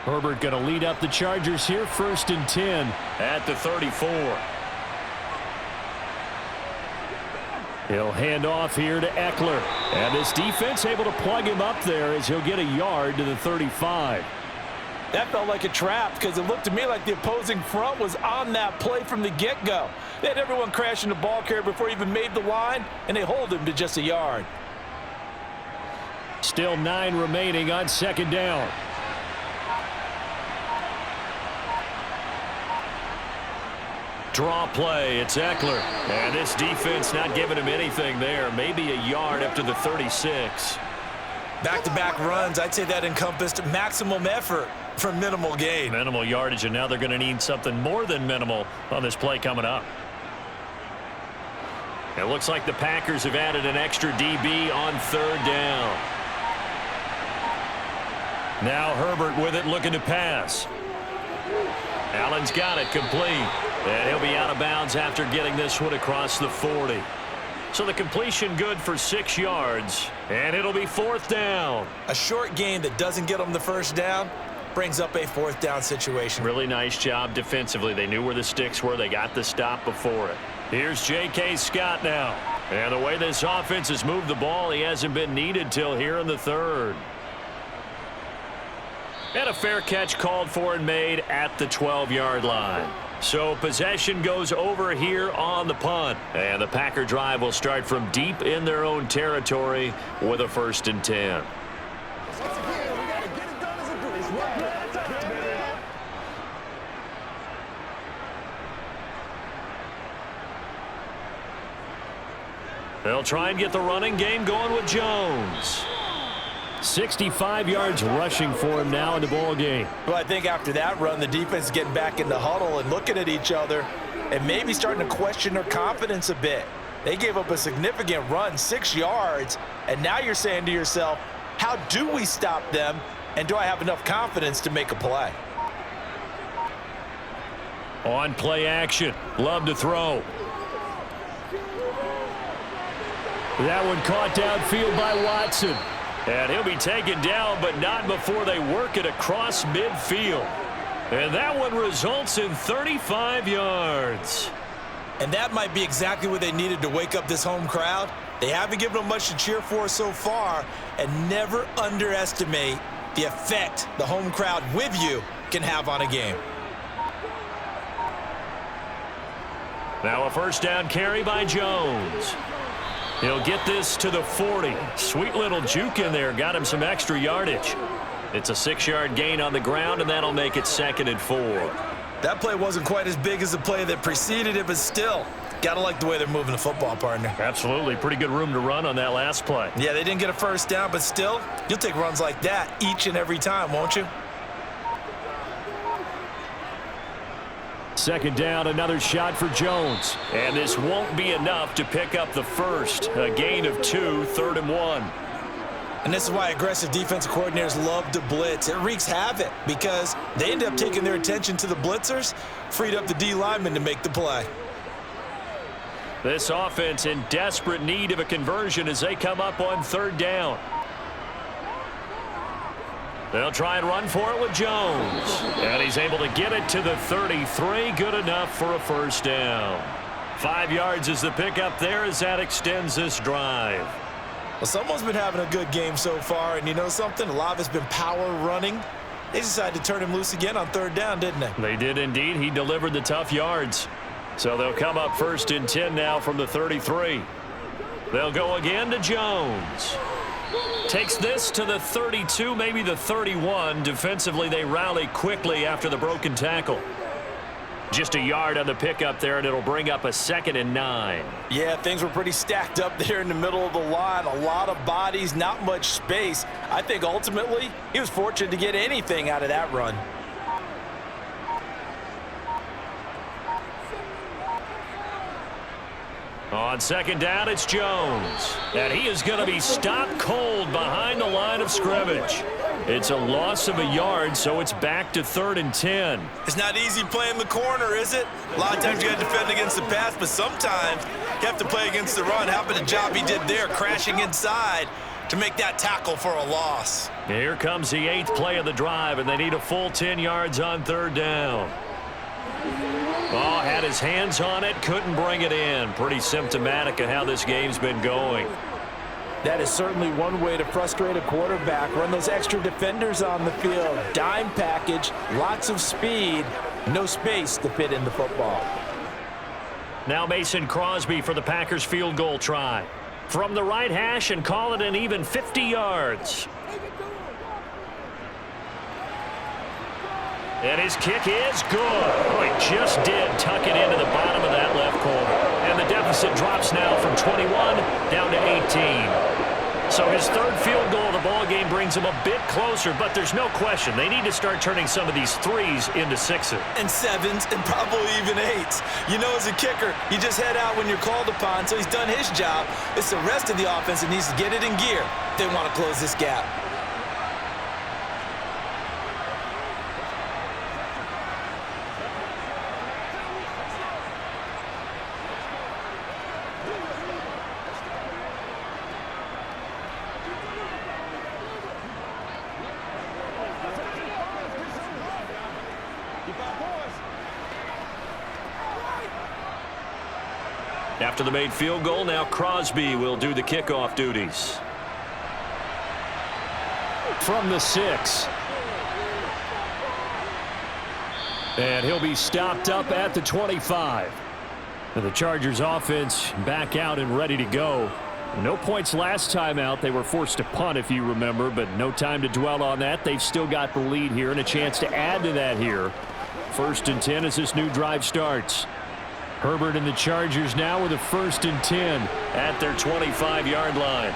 Herbert going to lead up the Chargers here, 1st and 10 at the 34. He'll hand off here to Eckler. And this defense able to plug him up there as he'll get a yard to the 35. That felt like a trap because it looked to me like the opposing front was on that play from the get-go. They had everyone crashing the ball carrier before he even made the line, and they hold him to just a yard. Still 9 remaining on second down. Draw play, it's Eckler. And this defense not giving him anything there. Maybe a yard up to the 36. Back-to-back runs, I'd say that encompassed maximum effort for minimal gain. Minimal yardage, and now they're going to need something more than minimal on this play coming up. It looks like the Packers have added an extra DB on third down. Now Herbert with it, looking to pass. Allen's got it, complete. And he'll be out of bounds after getting this one across the 40. So the completion good for 6 yards, and it'll be fourth down. A short gain that doesn't get them the first down brings up a fourth down situation. Really nice job defensively. They knew where the sticks were. They got the stop before it. Here's J.K. Scott now. And the way this offense has moved the ball, he hasn't been needed till here in the third. And a fair catch called for and made at the 12-yard line. So possession goes over here on the punt. And the Packer drive will start from deep in their own territory with a 1st and 10. They'll try and get the running game going with Jones. 65 yards rushing for him now in the ball game. Well, I think after that run, the defense is getting back in the huddle and looking at each other and maybe starting to question their confidence a bit. They gave up a significant run, 6 yards, and now you're saying to yourself, how do we stop them, and do I have enough confidence to make a play? On play action, Love to throw. That one caught downfield by Watson. And he'll be taken down, but not before they work it across midfield. And that one results in 35 yards. And that might be exactly what they needed to wake up this home crowd. They haven't given them much to cheer for so far, and never underestimate the effect the home crowd with you can have on a game. Now a first down carry by Jones. He'll get this to the 40. Sweet little juke in there. Got him some extra yardage. It's a 6-yard gain on the ground, and that'll make it 2nd and 4. That play wasn't quite as big as the play that preceded it, but still, gotta like the way they're moving the football, partner. Absolutely. Pretty good room to run on that last play. Yeah, they didn't get a first down, but still, you'll take runs like that each and every time, won't you? Second down, another shot for Jones. And this won't be enough to pick up the first. A gain of 2, 3rd and 1. And this is why aggressive defensive coordinators love to blitz. It wreaks havoc because they end up taking their attention to the blitzers, freed up the D lineman to make the play. This offense in desperate need of a conversion as they come up on third down. They'll try and run for it with Jones. And he's able to get it to the 33. Good enough for a first down. 5 yards is the pickup there as that extends this drive. Well, someone's been having a good game so far, and you know something? A lot of it's been power running. They decided to turn him loose again on third down, didn't they? They did indeed. He delivered the tough yards. So they'll come up first and 10 now from the 33. They'll go again to Jones. Takes this to the 32, maybe the 31. Defensively, they rally quickly after the broken tackle. Just a yard on the pickup there, and it'll bring up a 2nd and 9. Yeah, things were pretty stacked up there in the middle of the line. A lot of bodies, not much space. I think ultimately he was fortunate to get anything out of that run. On 2nd down, it's Jones. And he is going to be stopped cold behind the line of scrimmage. It's a loss of a yard, so it's back to 3rd and 10. It's not easy playing the corner, is it? A lot of times you got to defend against the pass, but sometimes you have to play against the run. How about the job he did there, crashing inside to make that tackle for a loss? Here comes the 8th play of the drive, and they need a full 10 yards on 3rd down. Oh, had his hands on it, couldn't bring it in. Pretty symptomatic of how this game's been going. That is certainly one way to frustrate a quarterback. Run those extra defenders on the field. Dime package, lots of speed, no space to fit in the football. Now Mason Crosby for the Packers field goal try. From the right hash and call it an even 50 yards. And his kick is good. Oh, he just did tuck it into the bottom of that left corner. And the deficit drops now from 21 down to 18. So his 3rd field goal of the ball game brings him a bit closer, but there's no question they need to start turning some of these 3s into 6s. And 7s and probably even 8s. You know, as a kicker, you just head out when you're called upon, so he's done his job. It's the rest of the offense that needs to get it in gear. They want to close this gap. After the made field goal, now Crosby will do the kickoff duties. From the 6. And he'll be stopped up at the 25. And the Chargers offense back out and ready to go. No points last time out. They were forced to punt, if you remember, but no time to dwell on that. They've still got the lead here and a chance to add to that here. 1st and 10 as this new drive starts. Herbert and the Chargers now with a 1st and 10 at their 25-yard line.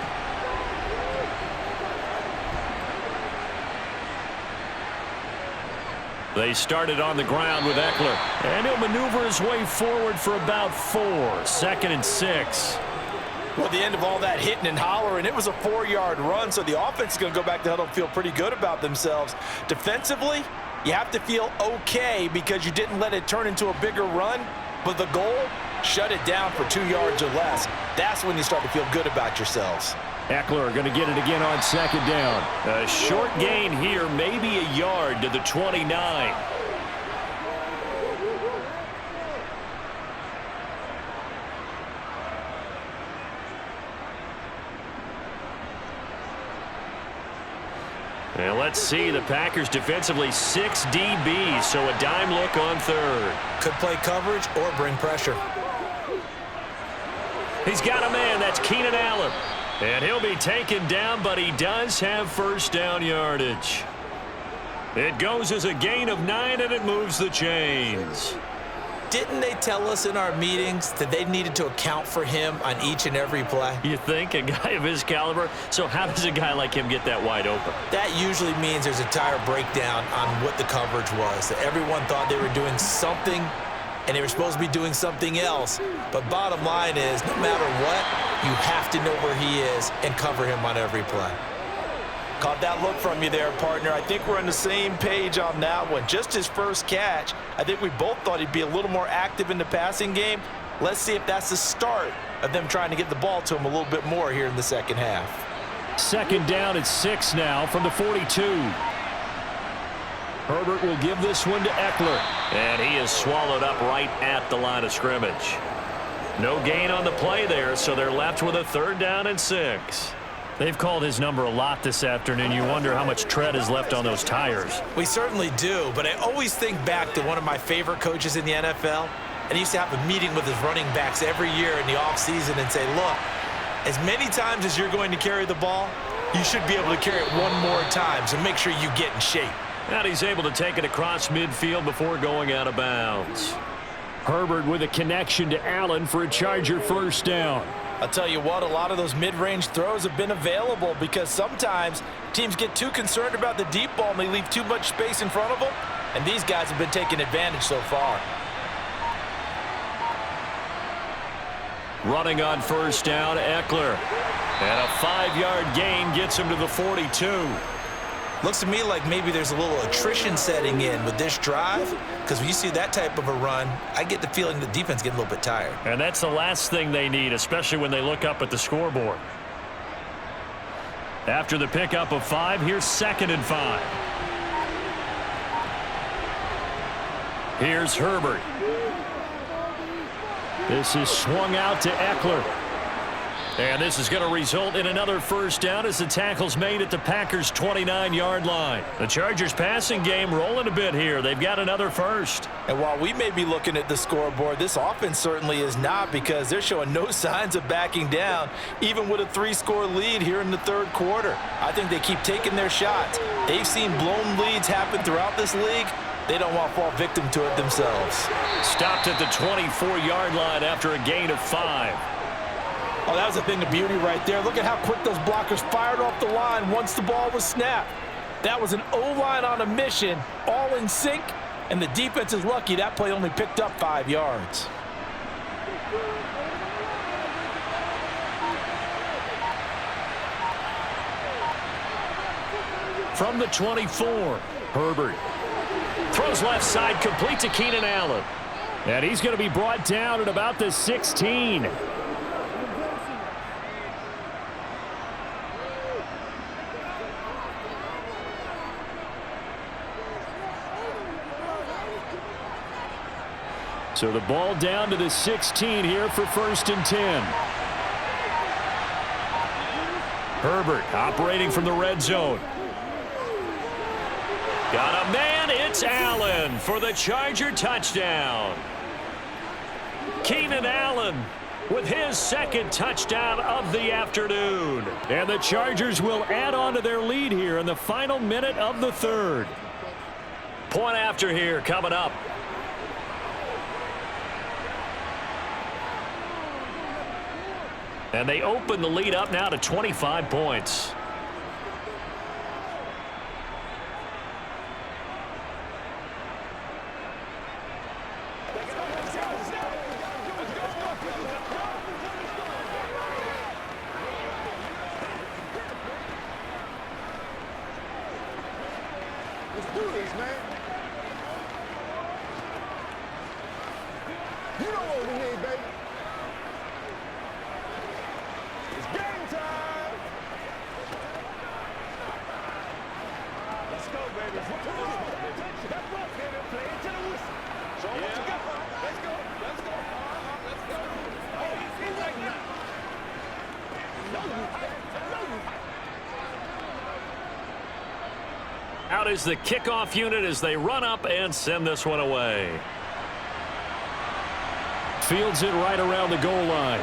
They started on the ground with Eckler, and he'll maneuver his way forward for about 4. 2nd and 6. Well, at the end of all that hitting and hollering, it was a 4-yard run, so the offense is going to go back to huddle and feel pretty good about themselves. Defensively, you have to feel okay because you didn't let it turn into a bigger run. But the goal, shut it down for 2 yards or less. That's when you start to feel good about yourselves. Eckler going to get it again on 2nd down. A short gain here, maybe a yard to the 29. And let's see, the Packers defensively 6 DBs, so a dime look on 3rd. Could play coverage or bring pressure. He's got a man, that's Keenan Allen. And he'll be taken down, but he does have 1st down yardage. It goes as a gain of 9, and it moves the chains. Didn't they tell us in our meetings that they needed to account for him on each and every play? You think? A guy of his caliber? So how does a guy like him get that wide open? That usually means there's a tire breakdown on what the coverage was. That everyone thought they were doing something, and they were supposed to be doing something else. But bottom line is, no matter what, you have to know where he is and cover him on every play. Caught that look from you there, partner. I think we're on the same page on that one. Just his first catch, I think we both thought he'd be a little more active in the passing game. Let's see if that's the start of them trying to get the ball to him a little bit more here in the second half. Second down at 6 now from the 42. Herbert will give this one to Eckler. And he is swallowed up right at the line of scrimmage. No gain on the play there, so they're left with a 3rd down and 6. They've called his number a lot this afternoon. You wonder how much tread is left on those tires. We certainly do, but I always think back to one of my favorite coaches in the NFL. And he used to have a meeting with his running backs every year in the offseason and say, look, as many times as you're going to carry the ball, you should be able to carry it one more time, so make sure you get in shape. And he's able to take it across midfield before going out of bounds. Herbert with a connection to Allen for a Charger 1st down. I'll tell you what, a lot of those mid-range throws have been available because sometimes teams get too concerned about the deep ball and they leave too much space in front of them, and these guys have been taking advantage so far. Running on 1st down, Eckler. And a 5-yard gain gets him to the 42. Looks to me like maybe there's a little attrition setting in with this drive, because when you see that type of a run, I get the feeling the defense getting a little bit tired. And that's the last thing they need, especially when they look up at the scoreboard. After the pickup of 5, here's 2nd and 5. Here's Herbert. This is swung out to Eckler. And this is going to result in another 1st down as the tackle's made at the Packers' 29-yard line. The Chargers' passing game rolling a bit here. They've got another 1st. And while we may be looking at the scoreboard, this offense certainly is not, because they're showing no signs of backing down, even with a 3-score lead here in the 3rd quarter. I think they keep taking their shots. They've seen blown leads happen throughout this league. They don't want to fall victim to it themselves. Stopped at the 24-yard line after a gain of 5. Oh, that was a thing of beauty right there. Look at how quick those blockers fired off the line once the ball was snapped. That was an O-line on a mission, all in sync, and the defense is lucky that play only picked up 5 yards. From the 24, Herbert throws left side, complete to Keenan Allen. And he's going to be brought down at about the 16. So the ball down to the 16 here for 1st and 10. Herbert operating from the red zone. Got a man, it's Allen for the Charger touchdown. Keenan Allen with his 2nd touchdown of the afternoon. And the Chargers will add on to their lead here in the final minute of the 3rd. Point after here coming up. And they open the lead up now to 25 points. Let's do this, man. You know what we need, baby. It's game time. Let's go, baby. Step up, baby. Play it to the whistle. Show what you got. Let's go. Let's go. Let's go. Oh, he's right now. I know you hype. I know you hype. Out is the kickoff unit as they run up and send this one away. Fields it right around the goal line.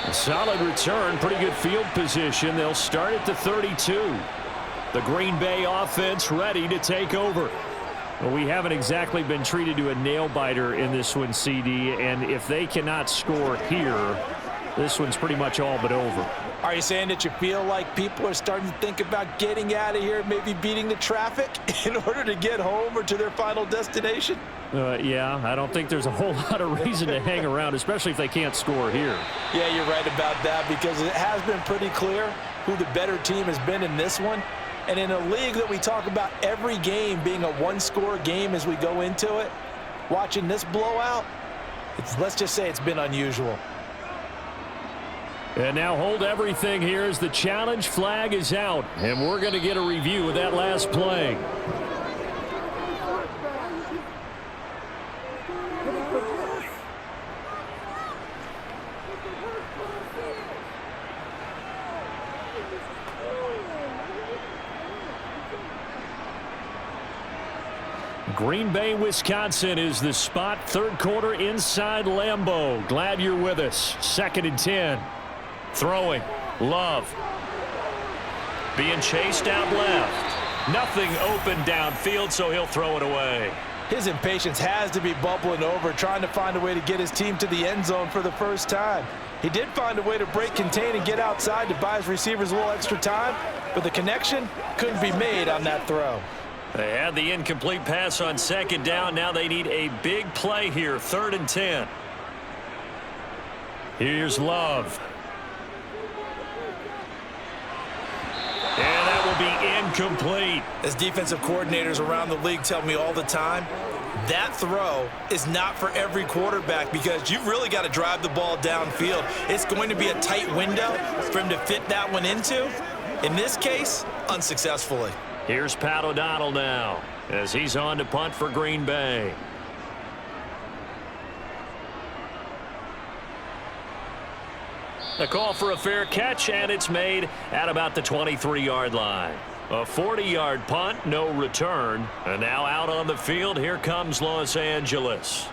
A solid return, pretty good field position. They'll start at the 32. The Green Bay offense ready to take over. Well, we haven't exactly been treated to a nail-biter in this one, CD, and if they cannot score here, this one's pretty much all but over. Are you saying that you feel like people are starting to think about getting out of here, maybe beating the traffic in order to get home or to their final destination? Yeah, I don't think there's a whole lot of reason to hang around, especially if they can't score here. Yeah, you're right about that, because it has been pretty clear who the better team has been in this one. And in a league that we talk about every game being a one-score game as we go into it, watching this blowout, let's just say it's been unusual. And now hold everything here as the challenge flag is out. And we're going to get a review of that last play. Green Bay, Wisconsin is the spot. Third quarter inside Lambeau. Glad you're with us. 2nd and 10. Throwing. Love. Being chased out left. Nothing open downfield, so he'll throw it away. His impatience has to be bubbling over, trying to find a way to get his team to the end zone for the first time. He did find a way to break contain and get outside to buy his receivers a little extra time, but the connection couldn't be made on that throw. They had the incomplete pass on 2nd down. Now they need a big play here. 3rd and 10. Here's Love. And that will be incomplete. As defensive coordinators around the league tell me all the time, that throw is not for every quarterback because you've really got to drive the ball downfield. It's going to be a tight window for him to fit that one into. In this case, unsuccessfully. Here's Pat O'Donnell now as he's on to punt for Green Bay. A call for a fair catch, and it's made at about the 23-yard line. A 40-yard punt, no return. And now out on the field, here comes Los Angeles.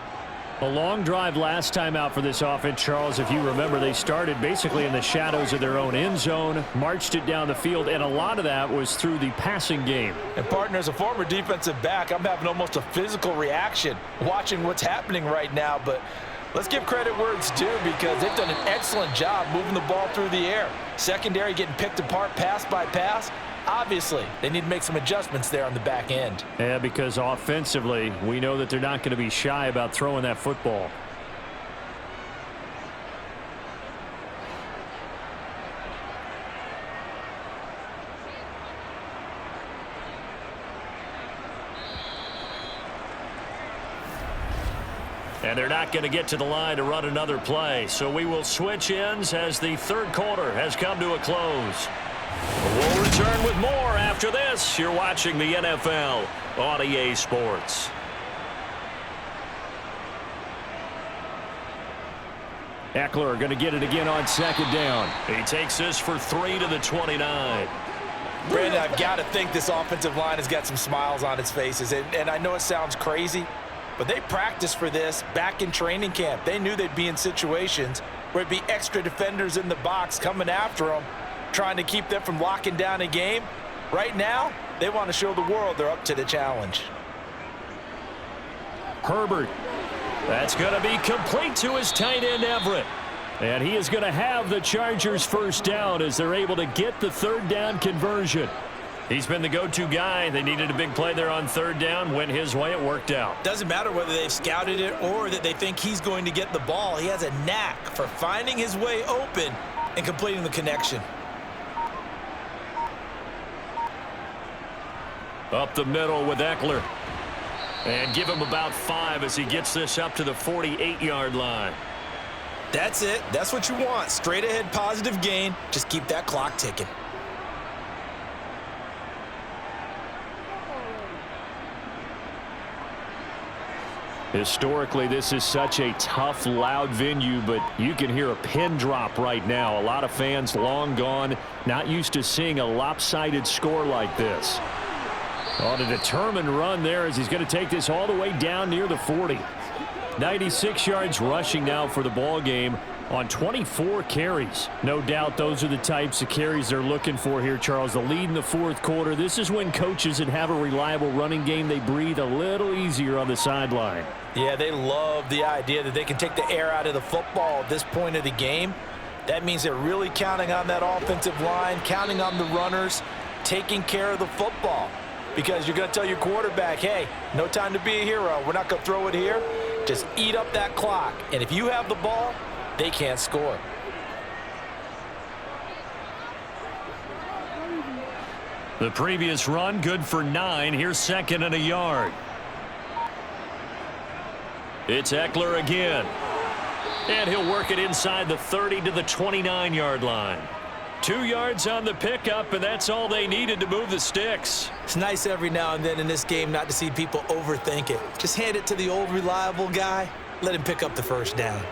A long drive last time out for this offense, Charles. If you remember, they started basically in the shadows of their own end zone, marched it down the field, and a lot of that was through the passing game. And, partner, as a former defensive back, I'm having almost a physical reaction watching what's happening right now. But let's give credit where it's due because they've done an excellent job moving the ball through the air. Secondary getting picked apart pass by pass. Obviously, they need to make some adjustments there on the back end. Yeah, because offensively, we know that they're not going to be shy about throwing that football. And they're not going to get to the line to run another play. So we will switch ends as the third quarter has come to a close. We'll return with more after this. You're watching the NFL on EA Sports. Eckler going to get it again on 2nd down. He takes this for 3 to the 29. Brandon, I've got to think this offensive line has got some smiles on its faces. And I know it sounds crazy, but they practiced for this back in training camp. They knew they'd be in situations where it'd be extra defenders in the box coming after them, trying to keep them from locking down a game. Right now, they want to show the world they're up to the challenge. Herbert. That's going to be complete to his tight end, Everett. And he is going to have the Chargers first down as they're able to get the 3rd down conversion. He's been the go-to guy. They needed a big play there on 3rd down. Went his way. It worked out. Doesn't matter whether they've scouted it or that they think he's going to get the ball. He has a knack for finding his way open and completing the connection. Up the middle with Eckler. And give him about 5 as he gets this up to the 48-yard line. That's it. That's what you want. Straight ahead positive gain. Just keep that clock ticking. Historically, this is such a tough, loud venue, but you can hear a pin drop right now. A lot of fans long gone, not used to seeing a lopsided score like this. On a determined run there as he's going to take this all the way down near the 40. 96 yards rushing now for the ball game on 24 carries. No doubt those are the types of carries they're looking for here, Charles. The lead in the 4th quarter. This is when coaches that have a reliable running game, they breathe a little easier on the sideline. Yeah, they love the idea that they can take the air out of the football at this point of the game. That means they're really counting on that offensive line, counting on the runners, taking care of the football. Because you're going to tell your quarterback, hey, no time to be a hero. We're not going to throw it here. Just eat up that clock. And if you have the ball, they can't score. The previous run, good for 9. Here's 2nd and a yard. It's Eckler again. And he'll work it inside the 30 to the 29-yard line. 2 yards on the pickup, and that's all they needed to move the sticks. It's nice every now and then in this game not to see people overthink it. Just hand it to the old reliable guy. Let him pick up the first down.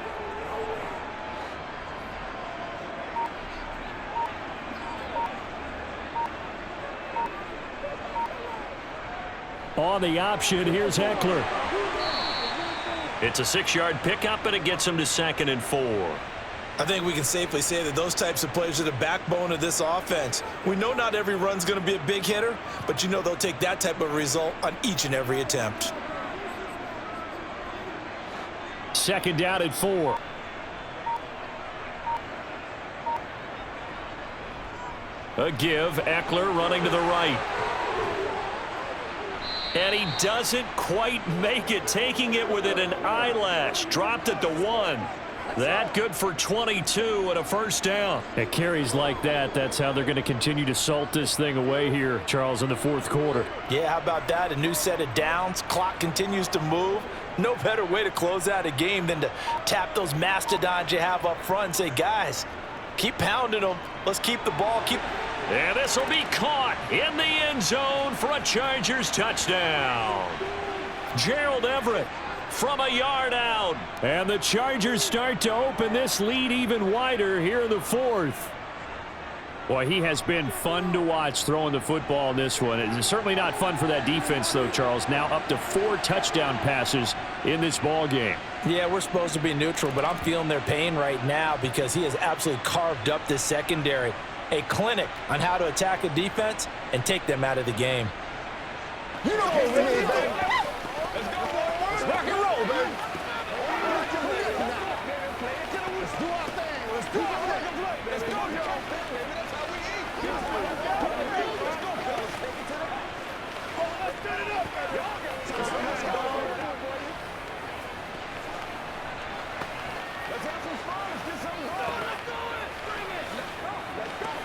On the option, here's Eckler. It's a 6-yard pickup, and it gets him to 2nd and 4. I think we can safely say that those types of plays are the backbone of this offense. We know not every run's going to be a big hitter, but you know they'll take that type of result on each and every attempt. 2nd down and 4. A give, Eckler running to the right. And he doesn't quite make it, taking it within an eyelash. Dropped it to 1. That good for 22 and a first down. It carries like that. That's how they're going to continue to salt this thing away here, Charles, in the 4th quarter. Yeah, how about that? A new set of downs. Clock continues to move. No better way to close out a game than to tap those mastodons you have up front and say, guys, keep pounding them. Let's keep the ball. And this will be caught in the end zone for a Chargers touchdown. Gerald Everett from a yard out. And the Chargers start to open this lead even wider here in the 4th. Boy, he has been fun to watch throwing the football in this one. It's certainly not fun for that defense, though, Charles. Now up to 4 touchdown passes in this ball game. Yeah, we're supposed to be neutral, but I'm feeling their pain right now because he has absolutely carved up this secondary. A clinic on how to attack a defense and take them out of the game. You know what we need, baby. Let's go, boy. Let's rock and roll, baby. Let's do our thing. Let's do our thing. Let's go, y'all. That's how we eat. Let's go, fellas. Take it to the... Oh, let's get it up, baby. Let's go. Let's have some fun. Let's get something going. Let's do it. Bring it. Let's go.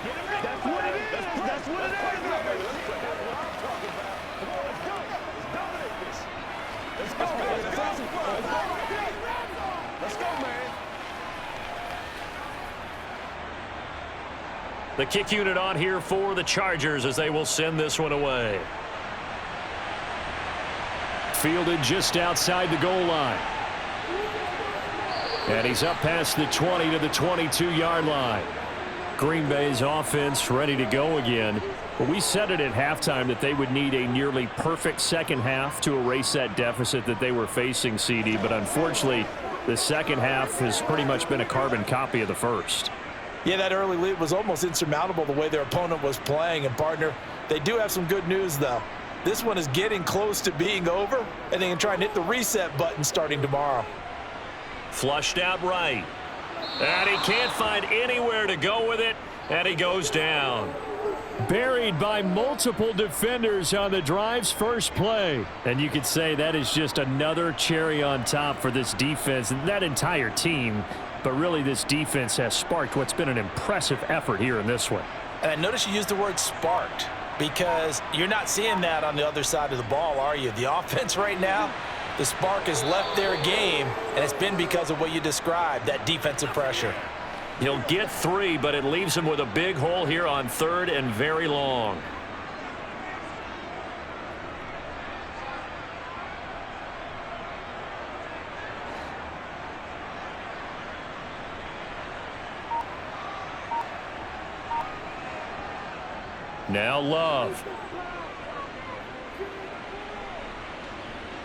Get it ready. That's what it is. That's what it is. Let's play. That's what I'm talking about. Come on, let's go. Let's dominate this. Let's go. Let's have some fun. Let's go, man. The kick unit on here for the Chargers as they will send this one away. Fielded just outside the goal line. And he's up past the 20 to the 22-yard line. Green Bay's offense ready to go again. But we said it at halftime that they would need a nearly perfect second half to erase that deficit that they were facing, CD. But unfortunately, the second half has pretty much been a carbon copy of the first. Yeah, that early lead was almost insurmountable the way their opponent was playing. And, partner, they do have some good news, though. This one is getting close to being over, and they can try and hit the reset button starting tomorrow. Flushed out right. And he can't find anywhere to go with it, and he goes down. Buried by multiple defenders on the drive's first play. And you could say that is just another cherry on top for this defense and that entire team. But really, this defense has sparked what's been an impressive effort here in this one. And I notice you used the word sparked because you're not seeing that on the other side of the ball, are you? The offense right now, the spark has left their game, and it's been because of what you described, that defensive pressure. He'll get 3, but it leaves him with a big hole here on 3rd and very long. Now Love.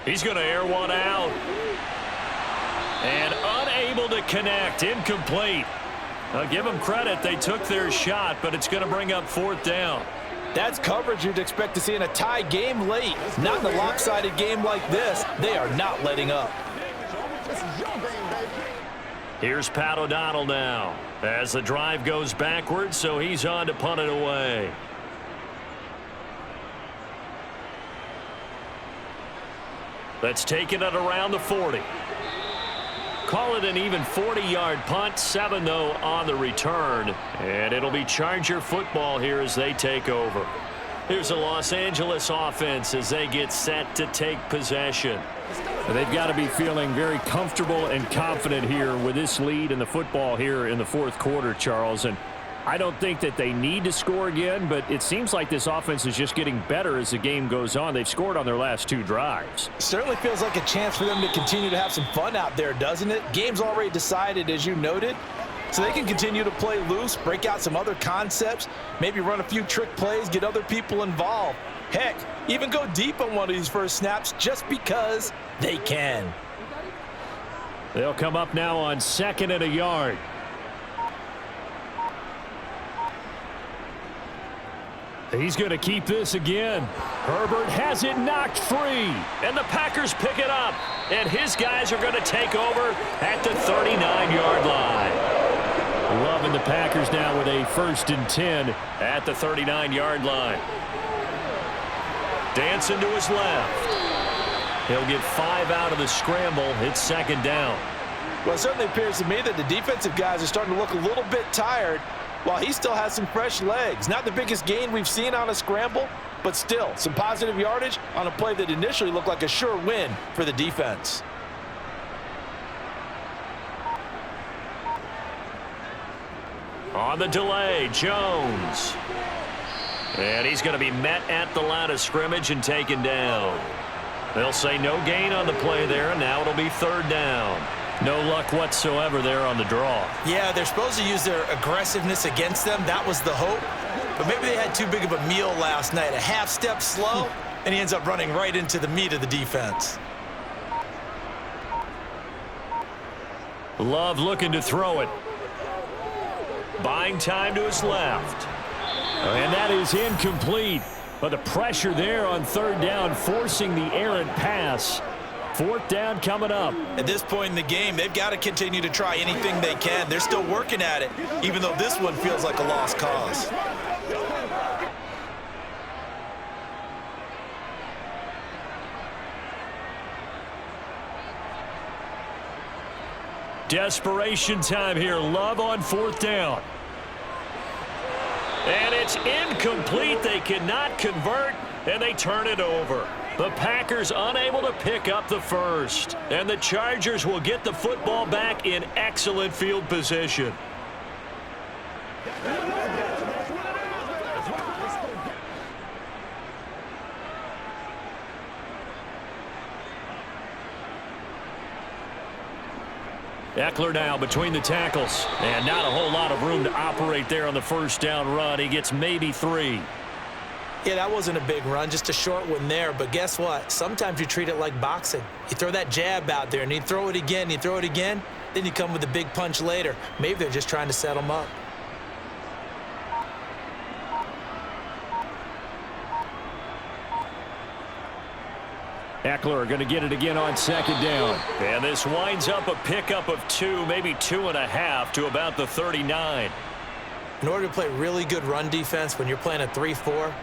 He's going to air one out. And unable to connect. Incomplete. I'll give them credit. They took their shot, but it's going to bring up 4th down. That's coverage you'd expect to see in a tie game late. Not in a lopsided game like this. They are not letting up. Here's Pat O'Donnell now as the drive goes backwards, so he's on to punt it away. That's taken it around the 40. Call it an even 40-yard punt. 7, though, on the return. And it'll be Charger football here as they take over. Here's the Los Angeles offense as they get set to take possession. They've got to be feeling very comfortable and confident here with this lead in the football here in the fourth quarter, Charles. And I don't think that they need to score again, but it seems like this offense is just getting better as the game goes on. They've scored on their last 2 drives. Certainly feels like a chance for them to continue to have some fun out there, doesn't it? Game's already decided, as you noted. So they can continue to play loose, break out some other concepts, maybe run a few trick plays, get other people involved. Heck, even go deep on one of these first snaps just because they can. They'll come up now on 2nd and a yard. He's going to keep this again. Herbert has it knocked free. And the Packers pick it up. And his guys are going to take over at the 39-yard line. Loving the Packers now with a 1st and 10 at the 39-yard line. Dancing to his left. He'll get 5 out of the scramble. It's 2nd down. Well, it certainly appears to me that the defensive guys are starting to look a little bit tired while he still has some fresh legs. Not the biggest gain we've seen on a scramble, but still some positive yardage on a play that initially looked like a sure win for the defense. On the delay, Jones. And he's going to be met at the line of scrimmage and taken down. They'll say no gain on the play there, and now it'll be 3rd down. No luck whatsoever there on the draw. Yeah, they're supposed to use their aggressiveness against them. That was the hope. But maybe they had too big of a meal last night. A half step slow, and he ends up running right into the meat of the defense. Love looking to throw it. Buying time to his left. And that is incomplete. But the pressure there on 3rd down, forcing the errant pass. 4th down coming up. At this point in the game, they've got to continue to try anything they can. They're still working at it, even though this one feels like a lost cause. Desperation time here. Love on 4th down. And it's incomplete. They cannot convert, and they turn it over. The Packers unable to pick up the first. And the Chargers will get the football back in excellent field position. Eckler now between the tackles. And not a whole lot of room to operate there on the 1st down run. He gets maybe 3. Yeah, that wasn't a big run, just a short one there. But guess what? Sometimes you treat it like boxing. You throw that jab out there, and you throw it again, you throw it again, then you come with a big punch later. Maybe they're just trying to set them up. Eckler going to get it again on 2nd down. And this winds up a pickup of 2, maybe 2.5 to about the 39. In order to play really good run defense when you're playing a 3-4,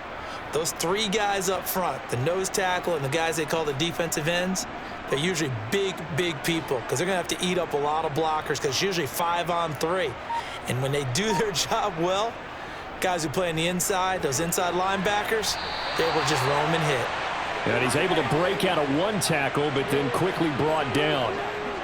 those 3 guys up front, the nose tackle and the guys they call the defensive ends, they're usually big, big people because they're going to have to eat up a lot of blockers because it's usually 5 on 3. And when they do their job well, guys who play on the inside, those inside linebackers, they're able to just roam and hit. And he's able to break out of 1 tackle, but then quickly brought down.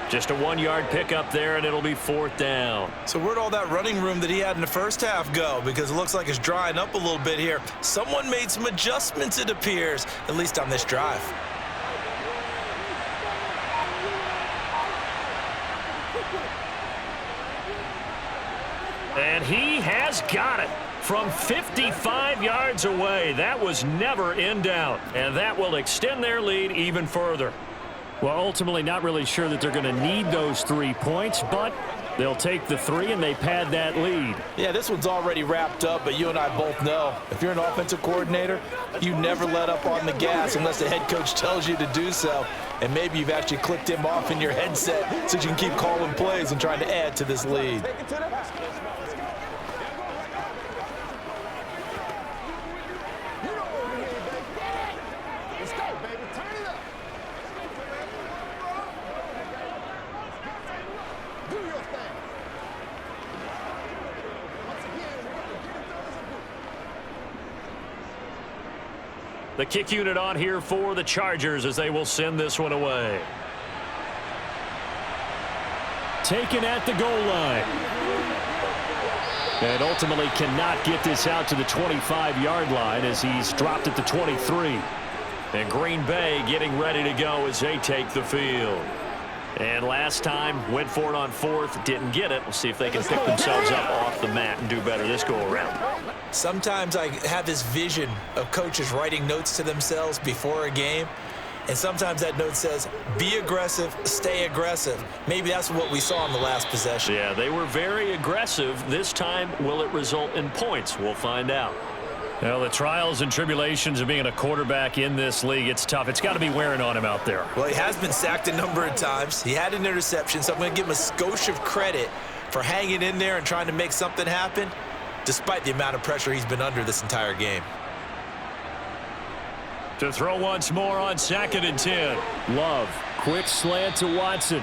Just a 1-yard pickup there, and it'll be 4th down. So where'd all that running room that he had in the first half go? Because it looks like it's drying up a little bit here. Someone made some adjustments, it appears, at least on this drive. And he has got it. From 55 yards away, that was never in doubt. And that will extend their lead even further. Well, ultimately not really sure that they're going to need those 3 points, but they'll take the 3 and they pad that lead. Yeah, this one's already wrapped up, but you and I both know if you're an offensive coordinator, you never let up on the gas unless the head coach tells you to do so. And maybe you've actually clicked him off in your headset so you can keep calling plays and trying to add to this lead. The kick unit on here for the Chargers as they will send this one away. Taken at the goal line. And ultimately cannot get this out to the 25-yard line as he's dropped at the 23. And Green Bay getting ready to go as they take the field. And last time, went for it on fourth, didn't get it. We'll see if they can pick themselves up off the mat and do better this go-around. Sometimes I have this vision of coaches writing notes to themselves before a game, and sometimes that note says, be aggressive, stay aggressive. Maybe that's what we saw in the last possession. Yeah, they were very aggressive. This time, will it result in points? We'll find out. Well, the trials and tribulations of being a quarterback in this league, it's tough. It's got to be wearing on him out there. Well, he has been sacked a number of times. He had an interception, so I'm going to give him a skosh of credit for hanging in there and trying to make something happen, despite the amount of pressure he's been under this entire game. To throw once more on 2nd and 10. Love, quick slant to Watson.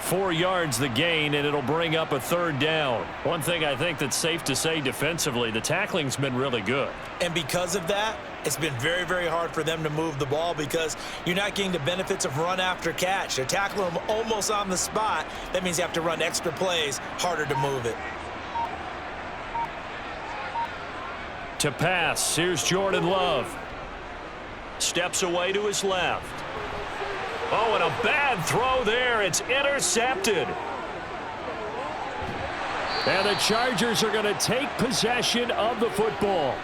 4 yards the gain, and it'll bring up a 3rd down. One thing I think that's safe to say defensively, the tackling's been really good. And because of that, it's been very, very hard for them to move the ball because you're not getting the benefits of run after catch. They're tackling them almost on the spot. That means you have to run extra plays, harder to move it. To pass, here's Jordan Love. Steps away to his left. Oh, and a bad throw there. It's intercepted. And the Chargers are going to take possession of the football.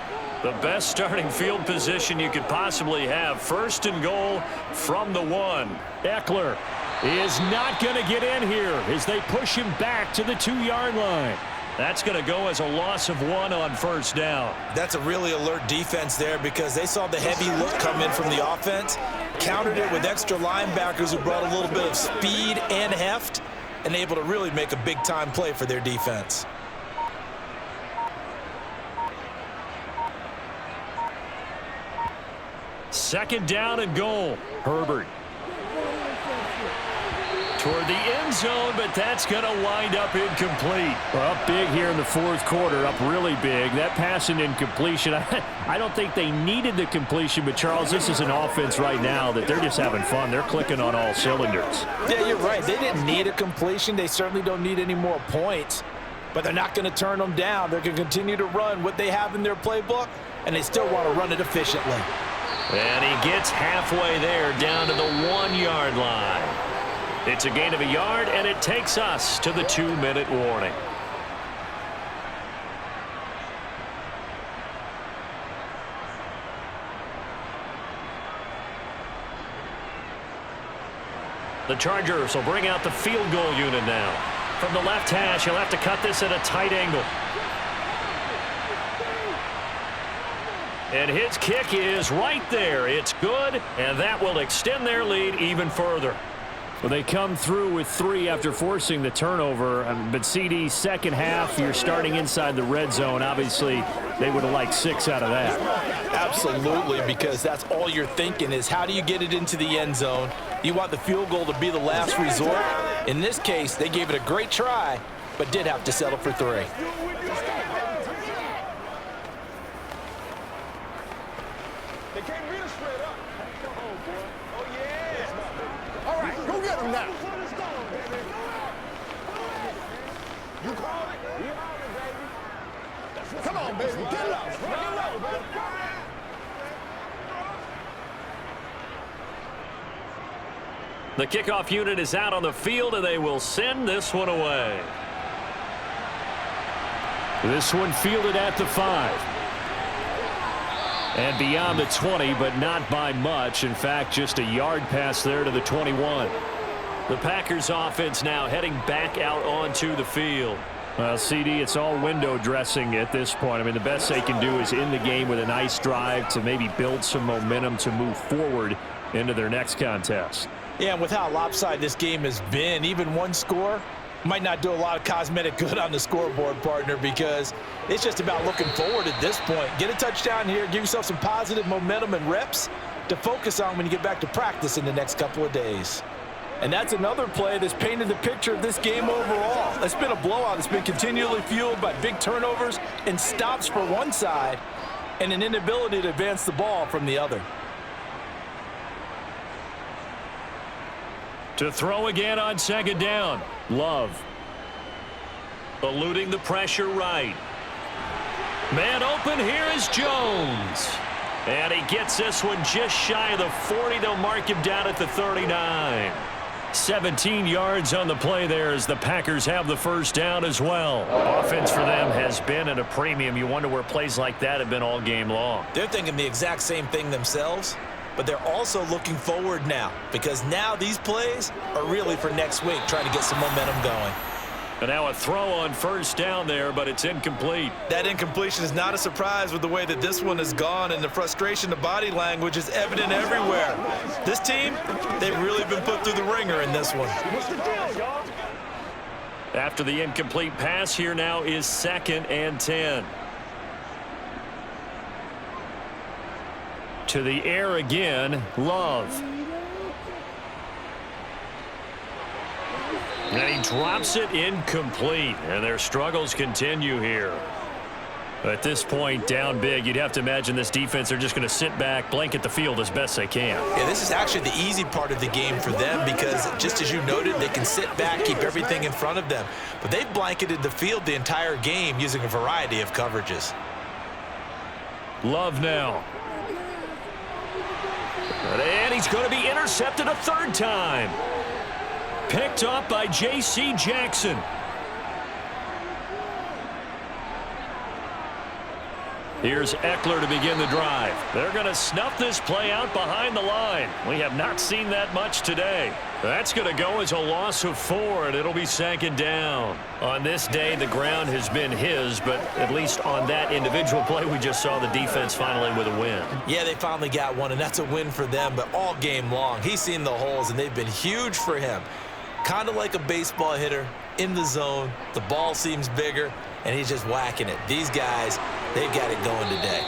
The best starting field position you could possibly have. 1st and goal from the 1. Eckler is not going to get in here as they push him back to the 2-yard line. That's going to go as a loss of 1 on 1st down. That's a really alert defense there because they saw the heavy look come in from the offense, countered it with extra linebackers who brought a little bit of speed and heft, and able to really make a big-time play for their defense. Second down and goal. Herbert toward the end zone, but that's going to wind up incomplete. Well, up big here in the 4th quarter, up really big. That pass and incompletion, I don't think they needed the completion, but Charles, this is an offense right now that they're just having fun. They're clicking on all cylinders. Yeah, you're right. They didn't need a completion. They certainly don't need any more points, but they're not going to turn them down. They're going to continue to run what they have in their playbook, and they still want to run it efficiently. And he gets halfway there down to the 1-yard line. It's a gain of a yard, and it takes us to the 2-minute warning. The Chargers will bring out the field goal unit now. From the left hash, he'll have to cut this at a tight angle. And his kick is right there. It's good, and that will extend their lead even further. Well, they come through with 3 after forcing the turnover. But CD, second half, you're starting inside the red zone. Obviously, they would have liked 6 out of that. Absolutely, because that's all you're thinking is how do you get it into the end zone? You want the field goal to be the last resort. In this case, they gave it a great try, but did have to settle for 3. They can't beat us straight up. Come on, boy. Oh, yeah. All right, go get him now. You call it? We on it, baby. Come on, baby. Get it up. Get it up, baby. The kickoff unit is out on the field, and they will send this one away. This one fielded at the 5. And beyond the 20, but not by much. In fact, just a yard pass there to the 21. The Packers offense now heading back out onto the field. Well, CD, it's all window dressing at this point. I mean, the best they can do is end the game with a nice drive to maybe build some momentum to move forward into their next contest. Yeah, and with how lopsided this game has been, even one score might not do a lot of cosmetic good on the scoreboard, partner, because it's just about looking forward at this point. Get a touchdown here, give yourself some positive momentum and reps to focus on when you get back to practice in the next couple of days. And that's another play that's painted the picture of this game overall. It's been a blowout. It's been continually fueled by big turnovers and stops for one side. and an inability to advance the ball from the other. To throw again on second down. Love. Eluding the pressure right. Man open, here is Jones. And he gets this one just shy of the 40. They'll mark him down at the 39. 17 yards on the play there as the Packers have the first down as well. Offense for them has been at a premium. You wonder where plays like that have been all game long. They're thinking the exact same thing themselves, but they're also looking forward now because now these plays are really for next week, trying to get some momentum going. And now a throw on first down there, but it's incomplete. That incompletion is not a surprise with the way that this one has gone, and the frustration, the body language is evident everywhere. This team, they've really been put through the ringer in this one. After the incomplete pass, here now is 2nd and 10. To the air again, Love. And he drops it incomplete, and their struggles continue here. At this point, down big, you'd have to imagine this defense, they're just going to sit back, blanket the field as best they can. Yeah, this is actually the easy part of the game for them because, just as you noted, they can sit back, keep everything in front of them. But they've blanketed the field the entire game using a variety of coverages. Love now. And he's going to be intercepted a 3rd time. Picked up by J.C. Jackson. Here's Eckler to begin the drive. They're going to snuff this play out behind the line. We have not seen that much today. That's going to go as a loss of 4, and it'll be 2nd down. On this day, the ground has been his, but at least on that individual play, we just saw the defense finally with a win. Yeah, they finally got one, and that's a win for them, but all game long, he's seen the holes, and they've been huge for him. Kind of like a baseball hitter in the zone. The ball seems bigger, and he's just whacking it. These guys, they've got it going today.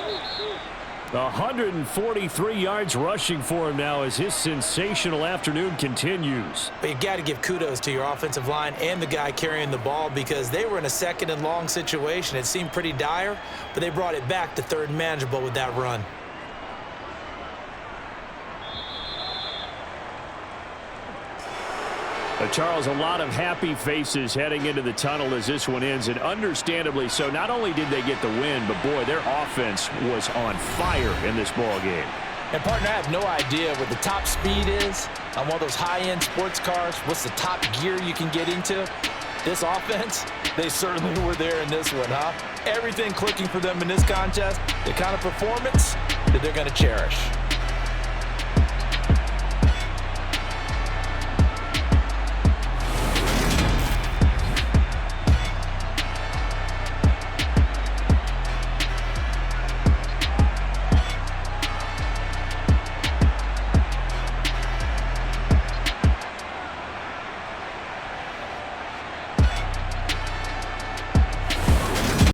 143 yards rushing for him now as his sensational afternoon continues. But you got to give kudos to your offensive line and the guy carrying the ball because they were in a 2nd and long situation. It seemed pretty dire, but they brought it back to 3rd and manageable with that run. Charles, a lot of happy faces heading into the tunnel as this one ends, and understandably so. Not only did they get the win, but boy, their offense was on fire in this ball game. And, partner, I have no idea what the top speed is on one of those high-end sports cars. What's the top gear you can get into? This offense, they certainly were there in this one, huh? Everything clicking for them in this contest, the kind of performance that they're going to cherish.